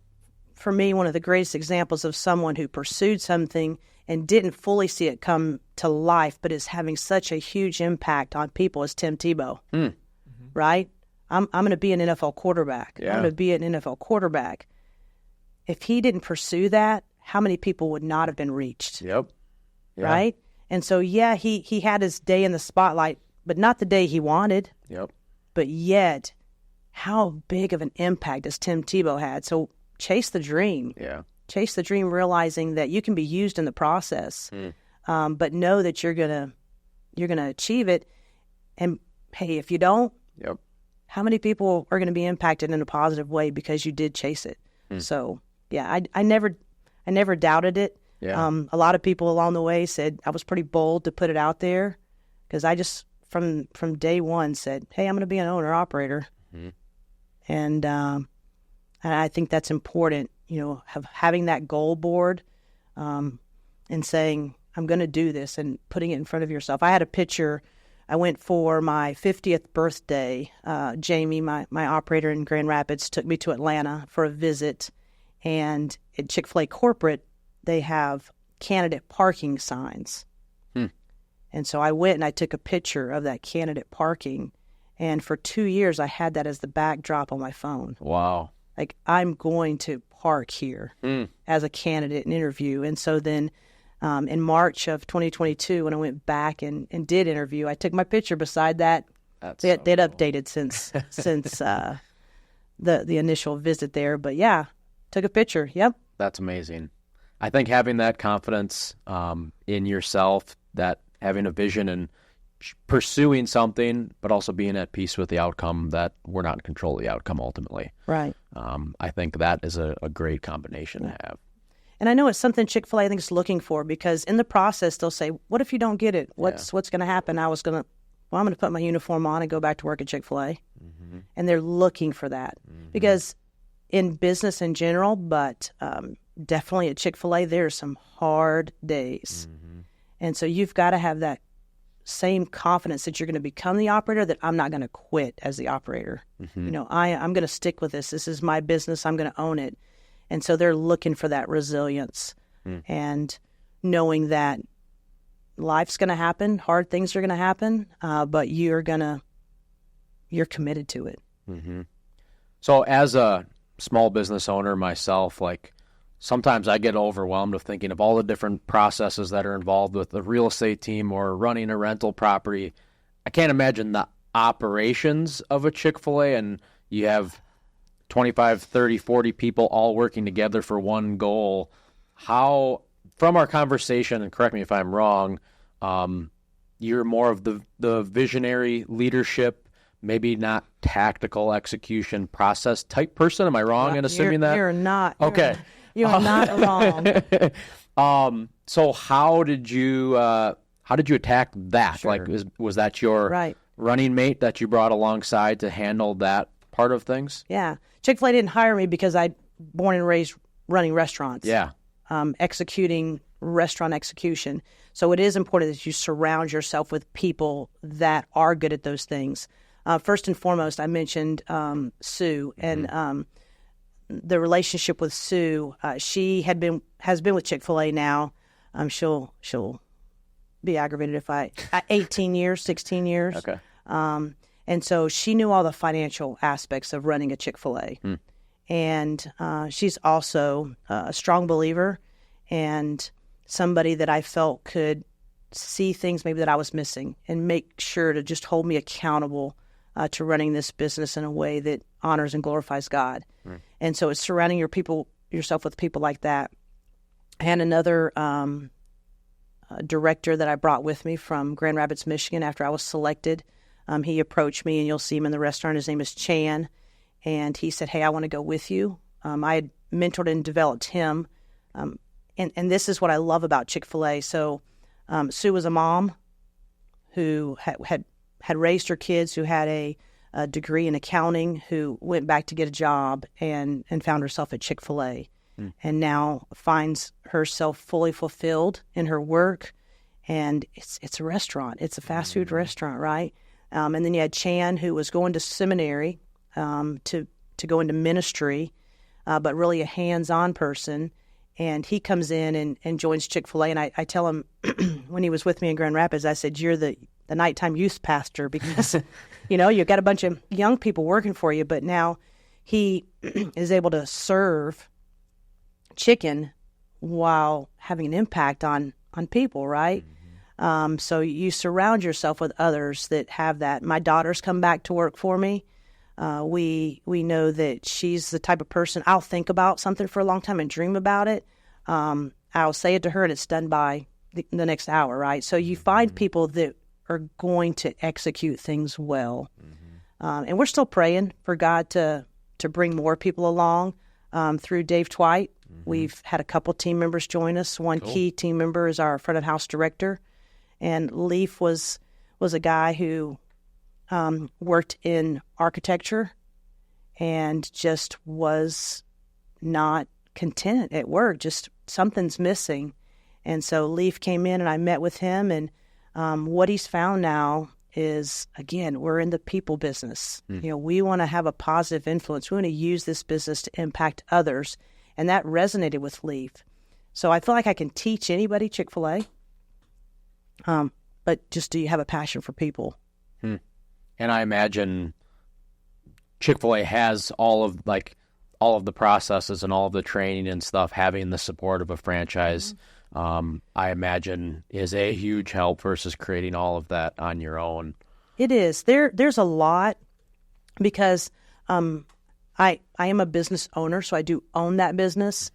[SPEAKER 1] for me, one of the greatest examples of someone who pursued something and didn't fully see it come to life, but is having such a huge impact on people is Tim Tebow. Right? I'm going to be an NFL quarterback.
[SPEAKER 2] Yeah.
[SPEAKER 1] I'm going to be an NFL quarterback. If he didn't pursue that, how many people would not have been reached?
[SPEAKER 2] Yep. Yeah.
[SPEAKER 1] Right? And so, he had his day in the spotlight, but not the day he wanted.
[SPEAKER 2] Yep.
[SPEAKER 1] But yet, how big of an impact has Tim Tebow had? So chase the dream.
[SPEAKER 2] Yeah.
[SPEAKER 1] Chase the dream, realizing that you can be used in the process, but know that you're gonna achieve it. And hey, if you don't, how many people are going to be impacted in a positive way because you did chase it? So I never doubted it.
[SPEAKER 2] Yeah.
[SPEAKER 1] A lot of people along the way said I was pretty bold to put it out there because I just from day one said, hey, I'm going to be an owner operator, and I think that's important. Having that goal board, and saying I'm going to do this and putting it in front of yourself. I had a picture. I went for my 50th birthday. Jamie, my operator in Grand Rapids, took me to Atlanta for a visit. And at Chick-fil-A corporate, they have candidate parking signs. And so I went and I took a picture of that candidate parking. And for 2 years, I had that as the backdrop on my phone.
[SPEAKER 2] Wow.
[SPEAKER 1] Like, I'm going to park here as a candidate and interview. And so then in March of 2022, when I went back and did interview, I took my picture beside that. They'd updated since the initial visit there. But took a picture. Yep.
[SPEAKER 2] That's amazing. I think having that confidence in yourself, that having a vision and pursuing something, but also being at peace with the outcome, that we're not in control of the outcome ultimately.
[SPEAKER 1] Right.
[SPEAKER 2] I think that is a great combination to have.
[SPEAKER 1] And I know it's something Chick-fil-A I think is looking for, because in the process they'll say, what if you don't get it? What's going to happen? I'm going to put my uniform on and go back to work at Chick-fil-A. And they're looking for that because in business in general, but definitely at Chick-fil-A, there's some hard days. And so you've got to have that same confidence that you're going to become the operator, that I'm not going to quit as the operator. I'm going to stick with this. This is my business. I'm going to own it. And so they're looking for that resilience and knowing that life's going to happen, hard things are going to happen, but you're committed to it.
[SPEAKER 2] So as a small business owner myself, like sometimes I get overwhelmed of thinking of all the different processes that are involved with the real estate team or running a rental property. I can't imagine the operations of a Chick-fil-A, and you have 25, 30, 40 people all working together for one goal. How, from our conversation, and correct me if I'm wrong, you're more of the visionary leadership, maybe not tactical execution process type person. Am I wrong in assuming that?
[SPEAKER 1] You're not.
[SPEAKER 2] Okay.
[SPEAKER 1] You're not wrong.
[SPEAKER 2] So how did you attack that?
[SPEAKER 1] Sure.
[SPEAKER 2] Like, was that your running mate that you brought alongside to handle that part of things?
[SPEAKER 1] Yeah. Chick-fil-A didn't hire me because I born and raised running restaurants.
[SPEAKER 2] Yeah.
[SPEAKER 1] Executing restaurant execution. So it is important that you surround yourself with people that are good at those things. First and foremost, I mentioned Sue and the relationship with Sue. She has been with Chick-fil-A now. She'll be aggravated if 18 years, 16 years.
[SPEAKER 2] Okay.
[SPEAKER 1] And so she knew all the financial aspects of running a Chick-fil-A. And she's also a strong believer and somebody that I felt could see things maybe that I was missing and make sure to just hold me accountable to running this business in a way that honors and glorifies God. And so it's surrounding yourself with people like that. I had another director that I brought with me from Grand Rapids, Michigan after I was selected He approached me, and you'll see him in the restaurant. His name is Chan, and he said, "Hey, I want to go with you." I had mentored and developed him, and this is what I love about Chick-fil-A. So Sue was a mom who had raised her kids, who had a degree in accounting, who went back to get a job and found herself at Chick-fil-A, and now finds herself fully fulfilled in her work. And it's a restaurant. It's a fast food restaurant, right? And then you had Chan, who was going to seminary to go into ministry, but really a hands-on person. And he comes in and joins Chick-fil-A. And I tell him, when he was with me in Grand Rapids, I said, "You're the nighttime youth pastor because, you've got a bunch of young people working for you." But now he is able to serve chicken while having an impact on people, right? So you surround yourself with others that have that. My daughter's come back to work for me. We know that she's the type of person, I'll think about something for a long time and dream about it. I'll say it to her and it's done by the next hour, right? So you find people that are going to execute things well. And we're still praying for God to bring more people along through Dave Twite. We've had a couple team members join us. One key team member is our front of house director. And Leaf was a guy who worked in architecture and just was not content at work. Just something's missing. And so Leaf came in and I met with him. And what he's found now is, again, we're in the people business. We want to have a positive influence. We want to use this business to impact others. And that resonated with Leaf. So I feel like I can teach anybody Chick-fil-A. But just, do you have a passion for people?
[SPEAKER 2] And I imagine Chick-fil-A has all of the processes and all of the training and stuff, having the support of a franchise, I imagine is a huge help versus creating all of that on your own.
[SPEAKER 1] It is. There's a lot because I am a business owner, so I do own that business.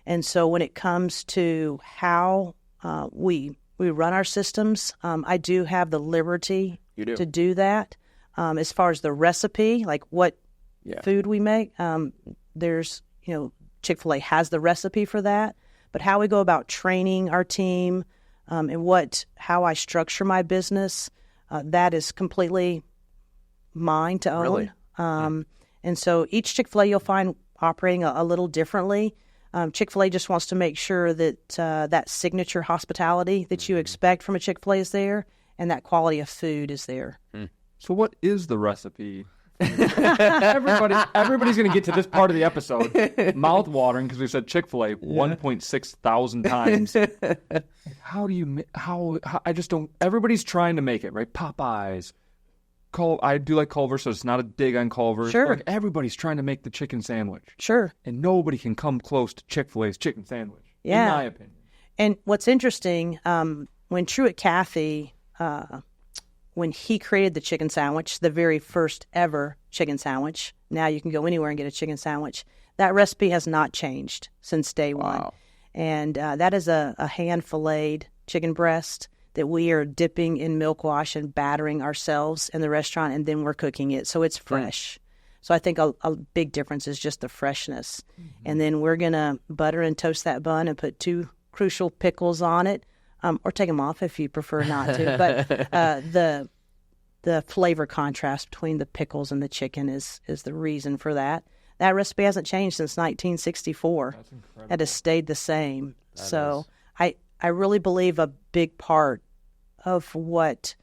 [SPEAKER 1] And so when it comes to how we run our systems, I do have the liberty to do that. As far as the recipe, like what food we make, there's, Chick-fil-A has the recipe for that. But how we go about training our team and how I structure my business, that is completely mine to own.
[SPEAKER 2] Really?
[SPEAKER 1] And so each Chick-fil-A you'll find operating a little differently. Chick-fil-A just wants to make sure that that signature hospitality that you expect from a Chick-fil-A is there, and that quality of food is there.
[SPEAKER 3] So what is the recipe? Everybody's going to get to this part of the episode mouth-watering because we said Chick-fil-A 1.6 thousand times. I just don't, everybody's trying to make it, right? Popeyes. I do like Culver, so it's not a dig on Culver.
[SPEAKER 1] Sure.
[SPEAKER 3] Like everybody's trying to make the chicken sandwich.
[SPEAKER 1] Sure.
[SPEAKER 3] And nobody can come close to Chick-fil-A's chicken sandwich, in my opinion.
[SPEAKER 1] And what's interesting, when Truett Cathy, when he created the chicken sandwich, the very first ever chicken sandwich, now you can go anywhere and get a chicken sandwich, that recipe has not changed since day one. And that is a hand-filleted chicken breast that we are dipping in milk wash and battering ourselves in the restaurant, and then we're cooking it. So it's fresh. So I think a big difference is just the freshness. And then we're going to butter and toast that bun and put 2 crucial pickles on it, or take them off if you prefer not to. But the flavor contrast between the pickles and the chicken is the reason for that. That recipe hasn't changed since 1964.
[SPEAKER 3] That's incredible.
[SPEAKER 1] That has stayed the same. I really believe a big part of what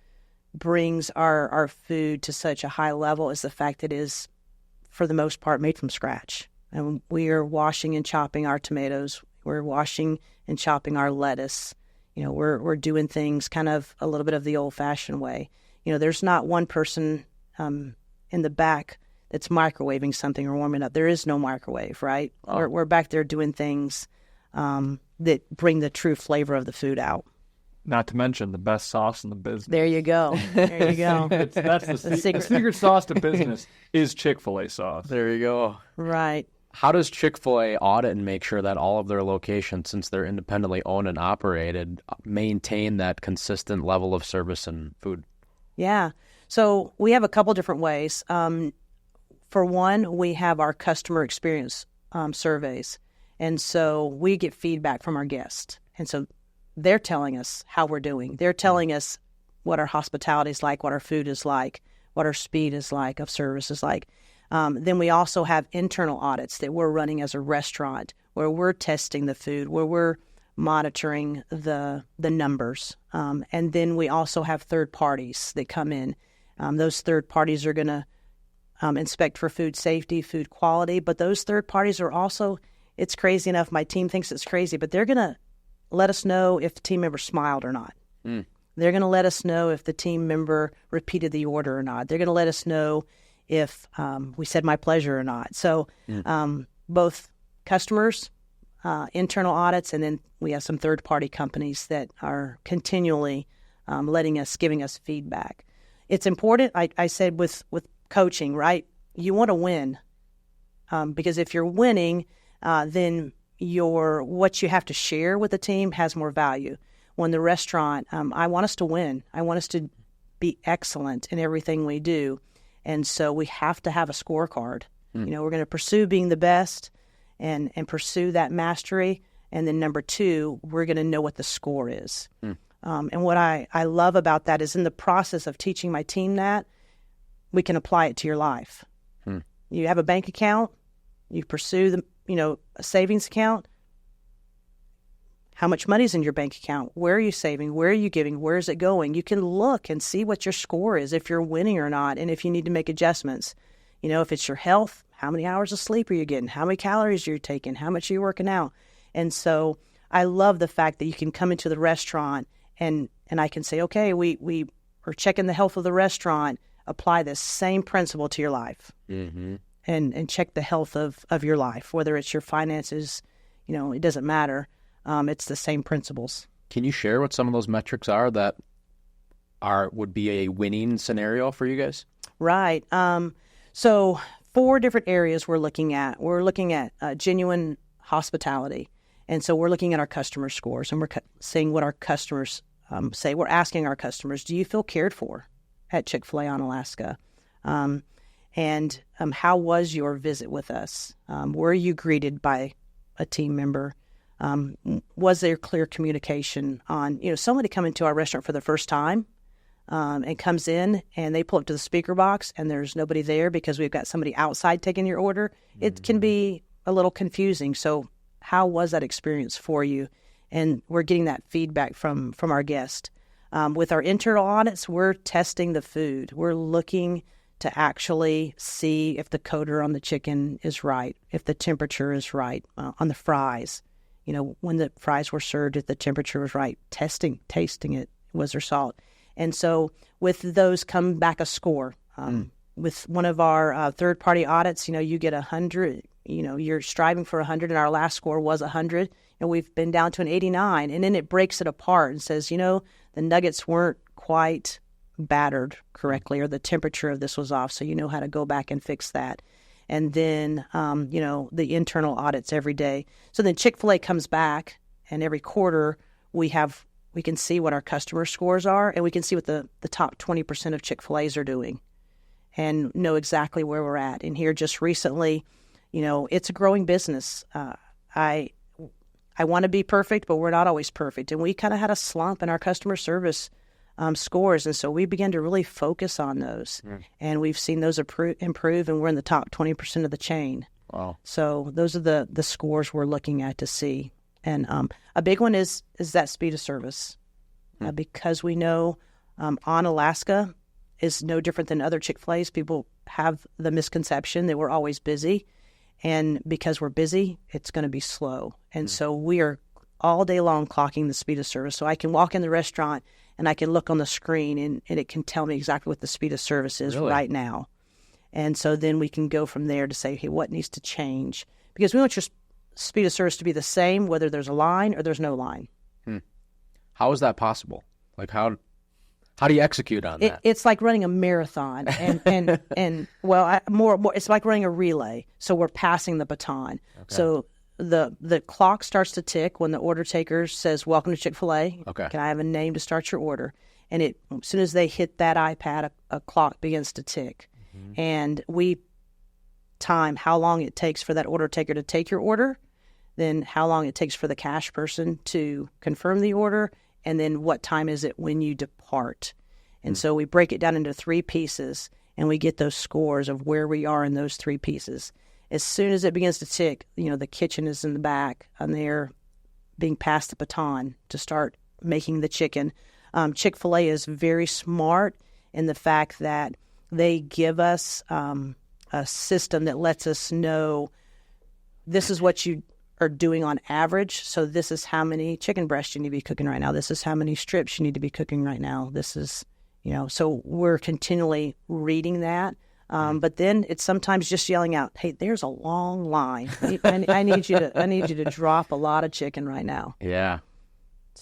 [SPEAKER 1] brings our food to such a high level is the fact that it is, for the most part, made from scratch. And we are washing and chopping our tomatoes. We're washing and chopping our lettuce. We're doing things kind of a little bit of the old-fashioned way. There's not one person in the back that's microwaving something or warming up. There is no microwave, right? We're back there doing things that bring the true flavor of the food out.
[SPEAKER 3] Not to mention the best sauce in the business.
[SPEAKER 1] There you go. There you go.
[SPEAKER 3] That's the secret sauce to business is Chick-fil-A sauce.
[SPEAKER 2] There you go.
[SPEAKER 1] Right.
[SPEAKER 2] How does Chick-fil-A audit and make sure that all of their locations, since they're independently owned and operated, maintain that consistent level of service and food?
[SPEAKER 1] Yeah. So we have a couple different ways. For one, we have our customer experience surveys. And so we get feedback from our guests. And so they're telling us how we're doing. They're telling us what our hospitality is like, what our food is like, what our speed is like, of service is like. Then we also have internal audits that we're running as a restaurant where we're testing the food, where we're monitoring the numbers. And then we also have third parties that come in. Those third parties are going to inspect for food safety, food quality. But those third parties are also, it's crazy enough, my team thinks it's crazy, but they're going to let us know if the team member smiled or not. They're going to let us know if the team member repeated the order or not. They're going to let us know if we said my pleasure or not. So both customers, internal audits, and then we have some third-party companies that are continually giving us feedback. It's important, I said with coaching, right? You want to win because if you're winning, then what you have to share with the team has more value. When the restaurant, I want us to win. I want us to be excellent in everything we do. And so we have to have a scorecard. We're going to pursue being the best and pursue that mastery. And then number two, we're going to know what the score is. And what I love about that is in the process of teaching my team that, we can apply it to your life. You have a bank account, you pursue a savings account. How much money's in your bank account? Where are you saving? Where are you giving? Where is it going? You can look and see what your score is, if you're winning or not, and if you need to make adjustments. If it's your health, how many hours of sleep are you getting? How many calories are you taking? How much are you working out? And so I love the fact that you can come into the restaurant and I can say, okay, we are checking the health of the restaurant. Apply this same principle to your life and check the health of your life, whether it's your finances, it doesn't matter. It's the same principles.
[SPEAKER 2] Can you share what some of those metrics are that would be a winning scenario for you guys?
[SPEAKER 1] Right. So 4 different areas we're looking at. We're looking at genuine hospitality. And so we're looking at our customer scores, and we're seeing what our customers say. We're asking our customers, do you feel cared for at Chick-Fil-A Onalaska? And how was your visit with us? Were you greeted by a team member? Was there clear communication on, somebody coming to our restaurant for the first time and comes in and they pull up to the speaker box and there's nobody there because we've got somebody outside taking your order. It can be a little confusing. So how was that experience for you? And we're getting that feedback from our guest. With our internal audits, we're testing the food. We're looking to actually see if the coater on the chicken is right, if the temperature is right on the fries. When the fries were served, if the temperature was right, tasting it, was there salt? And so with those come back a score. With one of our third-party audits, you get 100. You're striving for 100, and our last score was 100. And we've been down to an 89. And then it breaks it apart and says, the nuggets weren't quite battered correctly, or the temperature of this was off, so you know how to go back and fix that. And then, the internal audits every day. So then Chick-fil-A comes back, and every quarter we can see what our customer scores are, and we can see what the top 20% of Chick-fil-A's are doing and know exactly where we're at. And here just recently, it's a growing business. I want to be perfect, but we're not always perfect. And we kind of had a slump in our customer service scores. And so we began to really focus on those. And we've seen those improve, and we're in the top 20% of the chain.
[SPEAKER 2] Wow.
[SPEAKER 1] So those are the scores we're looking at to see. And a big one is that speed of service. Because we know Onalaska is no different than other Chick-fil-A's. People have the misconception that we're always busy. And because we're busy, it's going to be slow. And so we are all day long clocking the speed of service. So I can walk in the restaurant and I can look on the screen and it can tell me exactly what the speed of service is right now. And so then we can go from there to say, hey, what needs to change? Because we want your speed of service to be the same, whether there's a line or there's no line.
[SPEAKER 2] How is that possible? Like how do you execute on that?
[SPEAKER 1] It's like running a marathon, and more. It's like running a relay. So we're passing the baton. Okay. So the clock starts to tick when the order taker says, "Welcome to Chick-fil-A.
[SPEAKER 2] Okay.
[SPEAKER 1] Can I have a name to start your order?" and as soon as they hit that iPad, a clock begins to tick. And we time how long it takes for that order taker to take your order, then how long it takes for the cash person to confirm the order, and then what time is it when you depart. And so we break it down into 3 pieces, and we get those scores of where we are in those 3 pieces. As soon as it begins to tick, the kitchen is in the back, and they're being passed the baton to start making the chicken. Chick-fil-A is very smart in the fact that they give us a system that lets us know this is what you are doing on average. So this is how many chicken breasts you need to be cooking right now. This is how many strips you need to be cooking right now. This is, so we're continually reading that. But then it's sometimes just yelling out, "Hey, there's a long line. I need you to drop a lot of chicken right now."
[SPEAKER 2] Yeah,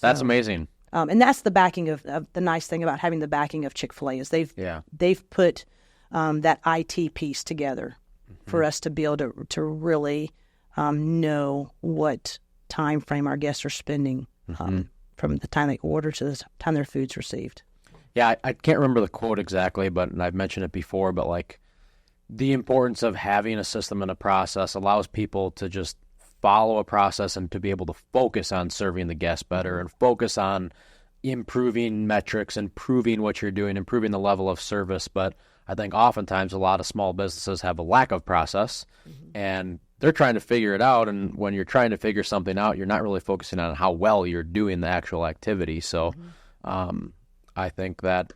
[SPEAKER 2] that's amazing.
[SPEAKER 1] And that's the backing of the nice thing about having the backing of Chick-fil-A is they've put that IT piece together for us to be able to really know what time frame our guests are spending from the time they order to the time their food's received.
[SPEAKER 2] Yeah, I can't remember the quote exactly, but I've mentioned it before, but like the importance of having a system and a process allows people to just follow a process and to be able to focus on serving the guest better and focus on improving metrics, improving what you're doing, improving the level of service. But I think oftentimes a lot of small businesses have a lack of process and they're trying to figure it out. And when you're trying to figure something out, you're not really focusing on how well you're doing the actual activity. So I think that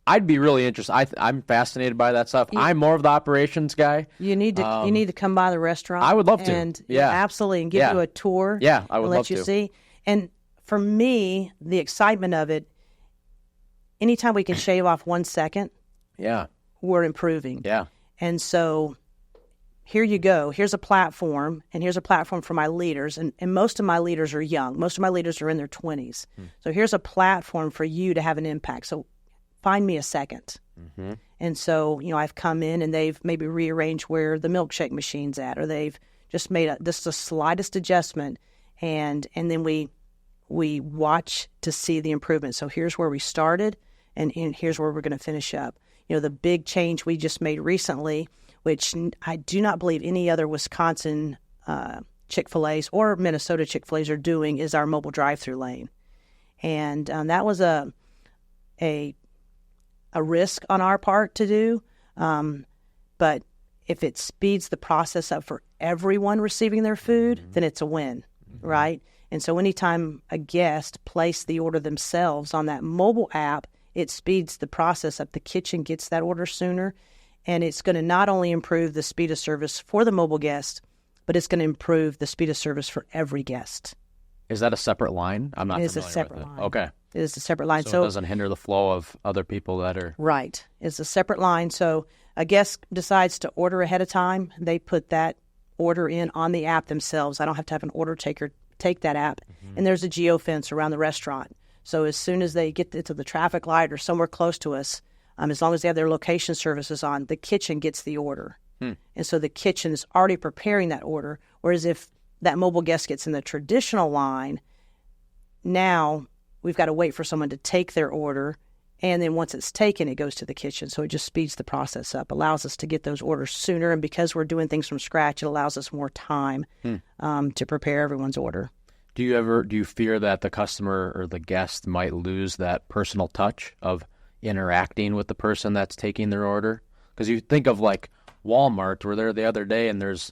[SPEAKER 2] I'd be really interested. I'm fascinated by that stuff. I'm more of the operations guy.
[SPEAKER 1] You need to come by the restaurant.
[SPEAKER 2] I would love to.
[SPEAKER 1] And absolutely, and give you a tour.
[SPEAKER 2] Yeah, I would
[SPEAKER 1] and let
[SPEAKER 2] love
[SPEAKER 1] you
[SPEAKER 2] to
[SPEAKER 1] see. And for me, the excitement of it, anytime we can shave off 1 second, we're improving.
[SPEAKER 2] Yeah.
[SPEAKER 1] And so here you go. Here's a platform, and here's a platform for my leaders. And most of my leaders are young. Most of my leaders are in their 20s. So here's a platform for you to have an impact. So find me a second. And so, I've come in and they've maybe rearranged where the milkshake machine's at, or they've just made the slightest adjustment. And then we watch to see the improvement. So here's where we started, and here's where we're going to finish up. The big change we just made recently, which I do not believe any other Wisconsin Chick-fil-A's or Minnesota Chick-fil-A's are doing, is our mobile drive-through lane. And that was a risk on our part to do. But if it speeds the process up for everyone receiving their food, then it's a win, right? And so anytime a guest places the order themselves on that mobile app, it speeds the process up. The kitchen gets that order sooner, and it's going to not only improve the speed of service for the mobile guest, but it's going to improve the speed of service for every guest.
[SPEAKER 2] Is that a separate line? I'm not familiar with it.
[SPEAKER 1] It is a separate line.
[SPEAKER 2] Okay.
[SPEAKER 1] It is a separate line.
[SPEAKER 2] So it doesn't hinder the flow of other people that are...
[SPEAKER 1] Right. It's a separate line. So a guest decides to order ahead of time. They put that order in on the app themselves. I don't have to have an order taker take that app. And there's a geofence around the restaurant. So as soon as they get to the traffic light or somewhere close to us, as long as they have their location services on, the kitchen gets the order. And so the kitchen is already preparing that order. Whereas if that mobile guest gets in the traditional line, now we've got to wait for someone to take their order. And then once it's taken, it goes to the kitchen. So it just speeds the process up, allows us to get those orders sooner. And because we're doing things from scratch, it allows us more time to prepare everyone's order.
[SPEAKER 2] Do you fear that the customer or the guest might lose that personal touch of interacting with the person that's taking their order? Because you think of like Walmart, we're there the other day and there's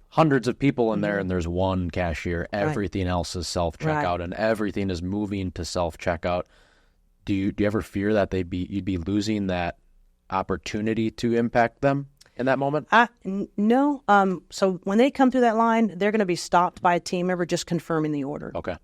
[SPEAKER 2] hundreds of people in there and there's one cashier. Everything else is self-checkout and everything is moving to self-checkout. Do you ever fear that you'd be losing that opportunity to impact them in that moment?
[SPEAKER 1] No. So when they come through that line, they're going to be stopped by a team member just confirming the order.
[SPEAKER 2] Okay.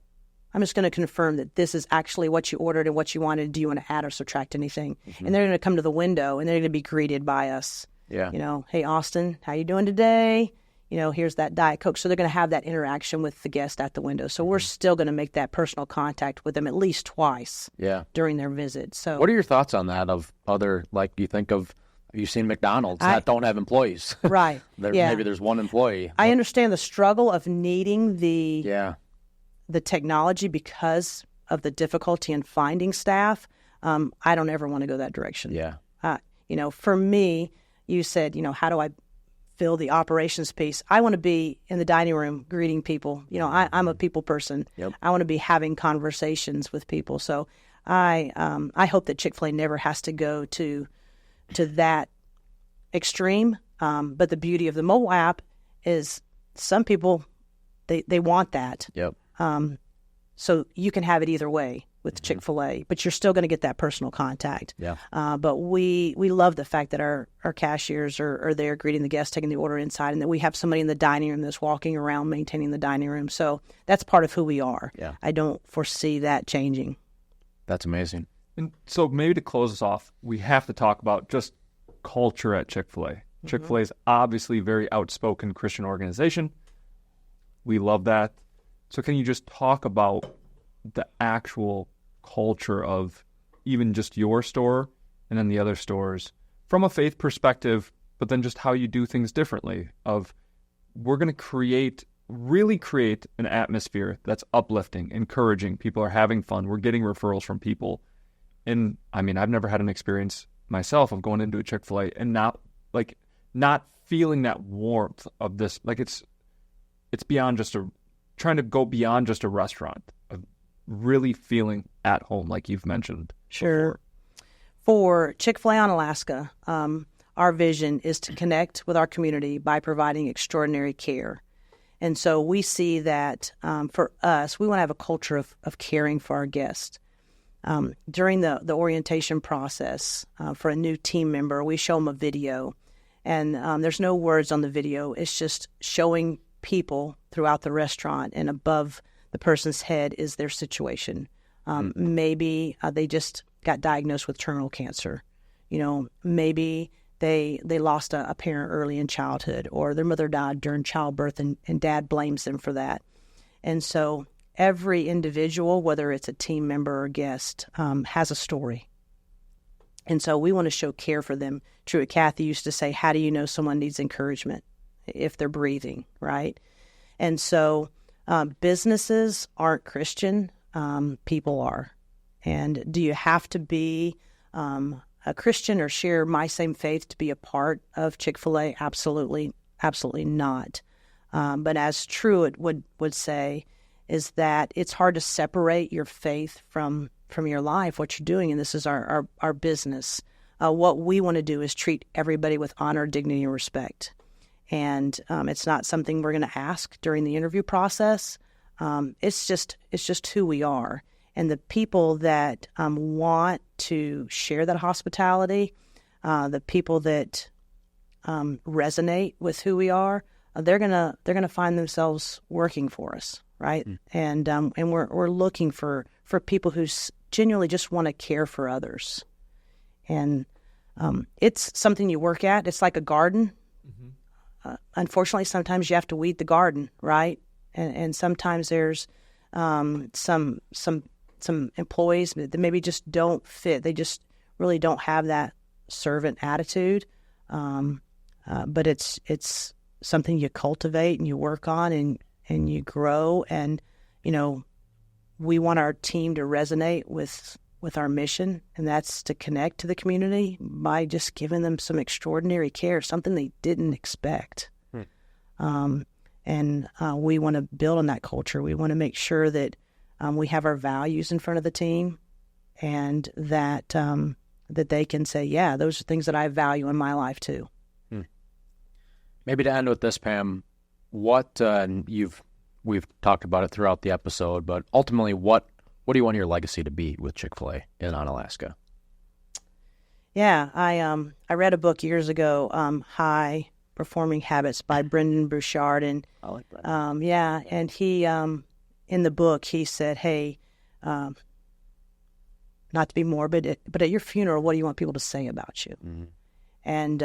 [SPEAKER 1] I'm just going to confirm that this is actually what you ordered and what you wanted. Do you want to add or subtract anything? And they're going to come to the window and they're going to be greeted by us. Yeah. Hey, Austin, how you doing today? Here's that Diet Coke. So they're going to have that interaction with the guest at the window. So we're still going to make that personal contact with them at least twice during their visit. So
[SPEAKER 2] what are your thoughts on that of other, like you think of, you've seen McDonald's that don't have employees.
[SPEAKER 1] Right.
[SPEAKER 2] Maybe there's one employee.
[SPEAKER 1] I understand the struggle of needing the technology because of the difficulty in finding staff. I don't ever want to go that direction.
[SPEAKER 2] Yeah.
[SPEAKER 1] For me, you said, how do I fill the operations piece? I want to be in the dining room greeting people. I'm a people person.
[SPEAKER 2] Yep.
[SPEAKER 1] I want to be having conversations with people. So I hope that Chick-fil-A never has to go to that extreme. But the beauty of the mobile app is some people, they want that.
[SPEAKER 2] Yep.
[SPEAKER 1] So you can have it either way with Chick-fil-A, but you're still going to get that personal contact.
[SPEAKER 2] Yeah.
[SPEAKER 1] But we love the fact that our cashiers are there greeting the guests, taking the order inside, and that we have somebody in the dining room that's walking around maintaining the dining room. So that's part of who we are.
[SPEAKER 2] Yeah.
[SPEAKER 1] I don't foresee that changing.
[SPEAKER 2] That's amazing.
[SPEAKER 3] And so maybe to close us off, we have to talk about just culture at Chick-fil-A. Chick-fil-A is obviously a very outspoken Christian organization. We love that. So can you just talk about the actual culture of even just your store and then the other stores from a faith perspective, but then just how you do things differently of we're going to really create an atmosphere that's uplifting, encouraging. People are having fun. We're getting referrals from people. And I mean, I've never had an experience myself of going into a Chick-fil-A and not feeling that warmth of this. Like it's beyond just trying to go beyond just a restaurant, of really feeling at home, like you've mentioned.
[SPEAKER 1] Sure.
[SPEAKER 3] Before.
[SPEAKER 1] For Chick-fil-A Onalaska, our vision is to connect with our community by providing extraordinary care. And so we see that for us, we want to have a culture of caring for our guests. During the orientation process for a new team member, we show them a video. And there's no words on the video. It's just showing people throughout the restaurant, and above the person's head is their situation. Maybe they just got diagnosed with terminal cancer. Maybe they lost a parent early in childhood, or their mother died during childbirth and dad blames them for that. And so every individual, whether it's a team member or guest, has a story. And so we want to show care for them. Truett Cathy used to say, how do you know someone needs encouragement? If they're breathing, right? And so businesses aren't Christian, people are. And do you have to be a Christian or share my same faith to be a part of Chick-fil-A? Absolutely, absolutely not. But as Truett would say, is that it's hard to separate your faith from your life, what you're doing, and this is our business. What we want to do is treat everybody with honor, dignity, and respect. And it's not something we're going to ask during the interview process. It's just who we are. And the people that want to share that hospitality, the people that resonate with who we are, they're gonna find themselves working for us, right? And we're looking for people who genuinely just want to care for others. And it's something you work at. It's like a garden. Unfortunately, sometimes you have to weed the garden, right? And sometimes there's some employees that maybe just don't fit. They just really don't have that servant attitude. But it's something you cultivate and you work on and you grow. And we want our team to resonate with our mission, and that's to connect to the community by just giving them some extraordinary care, something they didn't expect. And we want to build on that culture. We want to make sure that we have our values in front of the team, and that they can say, yeah, those are things that I value in my life too.
[SPEAKER 2] Maybe to end with this, Pam, what we've talked about it throughout the episode, but ultimately, what do you want your legacy to be with Chick-fil-A in Onalaska?
[SPEAKER 1] Yeah, I read a book years ago, High Performing Habits by Brendan Bouchard, and
[SPEAKER 2] I like that.
[SPEAKER 1] and he in the book he said, hey, not to be morbid, but at your funeral, what do you want people to say about you? And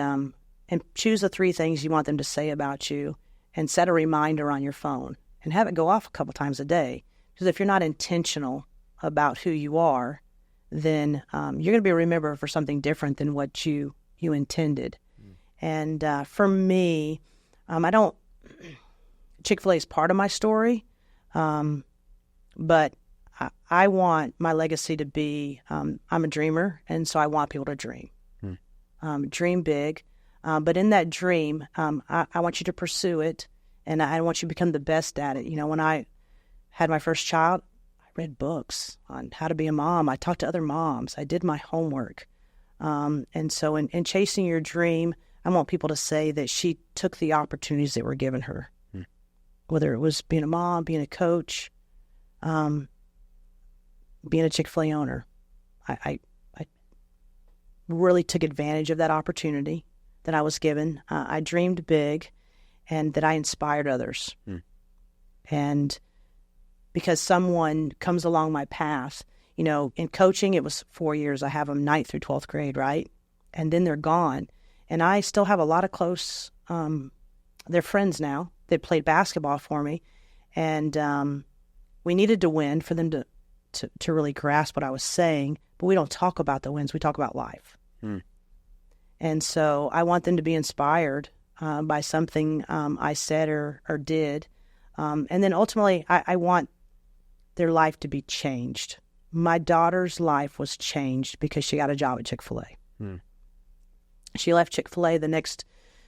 [SPEAKER 1] choose the 3 things you want them to say about you, and set a reminder on your phone, and have it go off a couple times a day. Because if you're not intentional about who you are, then you're going to be remembered for something different than what you intended. And for me, Chick-fil-A is part of my story, but I want my legacy to be, I'm a dreamer, and so I want people to dream. Dream big. But in that dream, I want you to pursue it, and I want you to become the best at it. When I had my first child, I read books on how to be a mom. I talked to other moms. I did my homework. And so in chasing your dream, I want people to say that she took the opportunities that were given her, whether it was being a mom, being a coach, being a Chick-fil-A owner. I really took advantage of that opportunity that I was given. I dreamed big, and that I inspired others. And because someone comes along my path, in coaching, it was 4 years. I have them 9th through 12th grade, right? And then they're gone. And I still have a lot of close, they're friends now. They played basketball for me. And we needed to win for them to really grasp what I was saying. But we don't talk about the wins. We talk about life. And so I want them to be inspired by something I said or did. And then ultimately, I want their life to be changed. My daughter's life was changed because she got a job at Chick-fil-A. She left Chick-fil-A. The next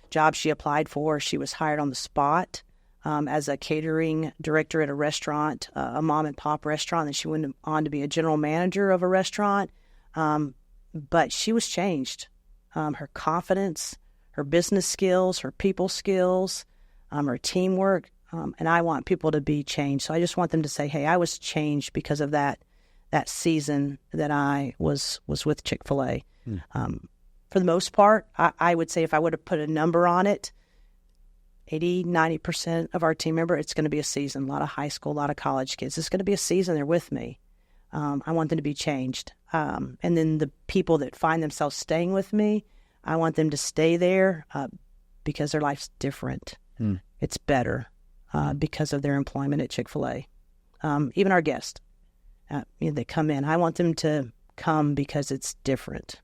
[SPEAKER 1] job she applied for, she was hired on the spot as a catering director at a restaurant, a mom and pop restaurant. And she went on to be a general manager of a restaurant. But she was changed. Her confidence, her business skills, her people skills, her teamwork. And I want people to be changed. So I just want them to say, hey, I was changed because of that season that I was with Chick-fil-A. For the most part, I would say if I would have put a number on it, 80-90% of our team member, it's going to be a season. A lot of high school, a lot of college kids. It's going to be a season. They're with me. I want them to be changed. And then the people that find themselves staying with me, I want them to stay there because their life's different. It's better because of their employment at Chick-fil-A. Even our guests, they come in. I want them to come because it's different.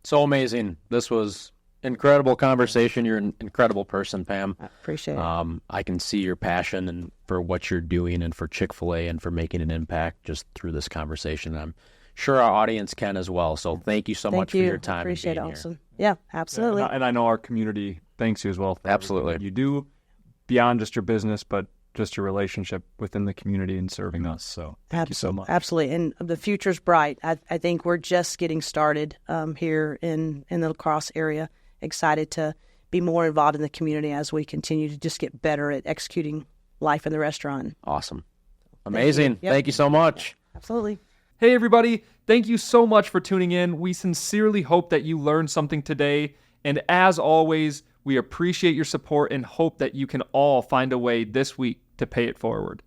[SPEAKER 2] So amazing. This was incredible conversation. You're an incredible person, Pam.
[SPEAKER 1] I appreciate it.
[SPEAKER 2] I can see your passion and for what you're doing and for Chick-fil-A and for making an impact just through this conversation. I'm sure our audience can as well. So thank you so much for your time.
[SPEAKER 1] Appreciate it,
[SPEAKER 2] and being
[SPEAKER 1] Austin. Yeah, absolutely.
[SPEAKER 3] And I know our community thanks you as well.
[SPEAKER 2] Absolutely.
[SPEAKER 3] You do beyond just your business, but just your relationship within the community and serving us. So thank you so much.
[SPEAKER 1] Absolutely. And the future's bright. I think we're just getting started here in the La Crosse area. Excited to be more involved in the community as we continue to just get better at executing life in the restaurant.
[SPEAKER 2] Awesome. Amazing.
[SPEAKER 1] Yep.
[SPEAKER 2] Thank you so much.
[SPEAKER 1] Absolutely.
[SPEAKER 4] Hey, everybody. Thank you so much for tuning in. We sincerely hope that you learned something today. And as always, we appreciate your support and hope that you can all find a way this week to pay it forward.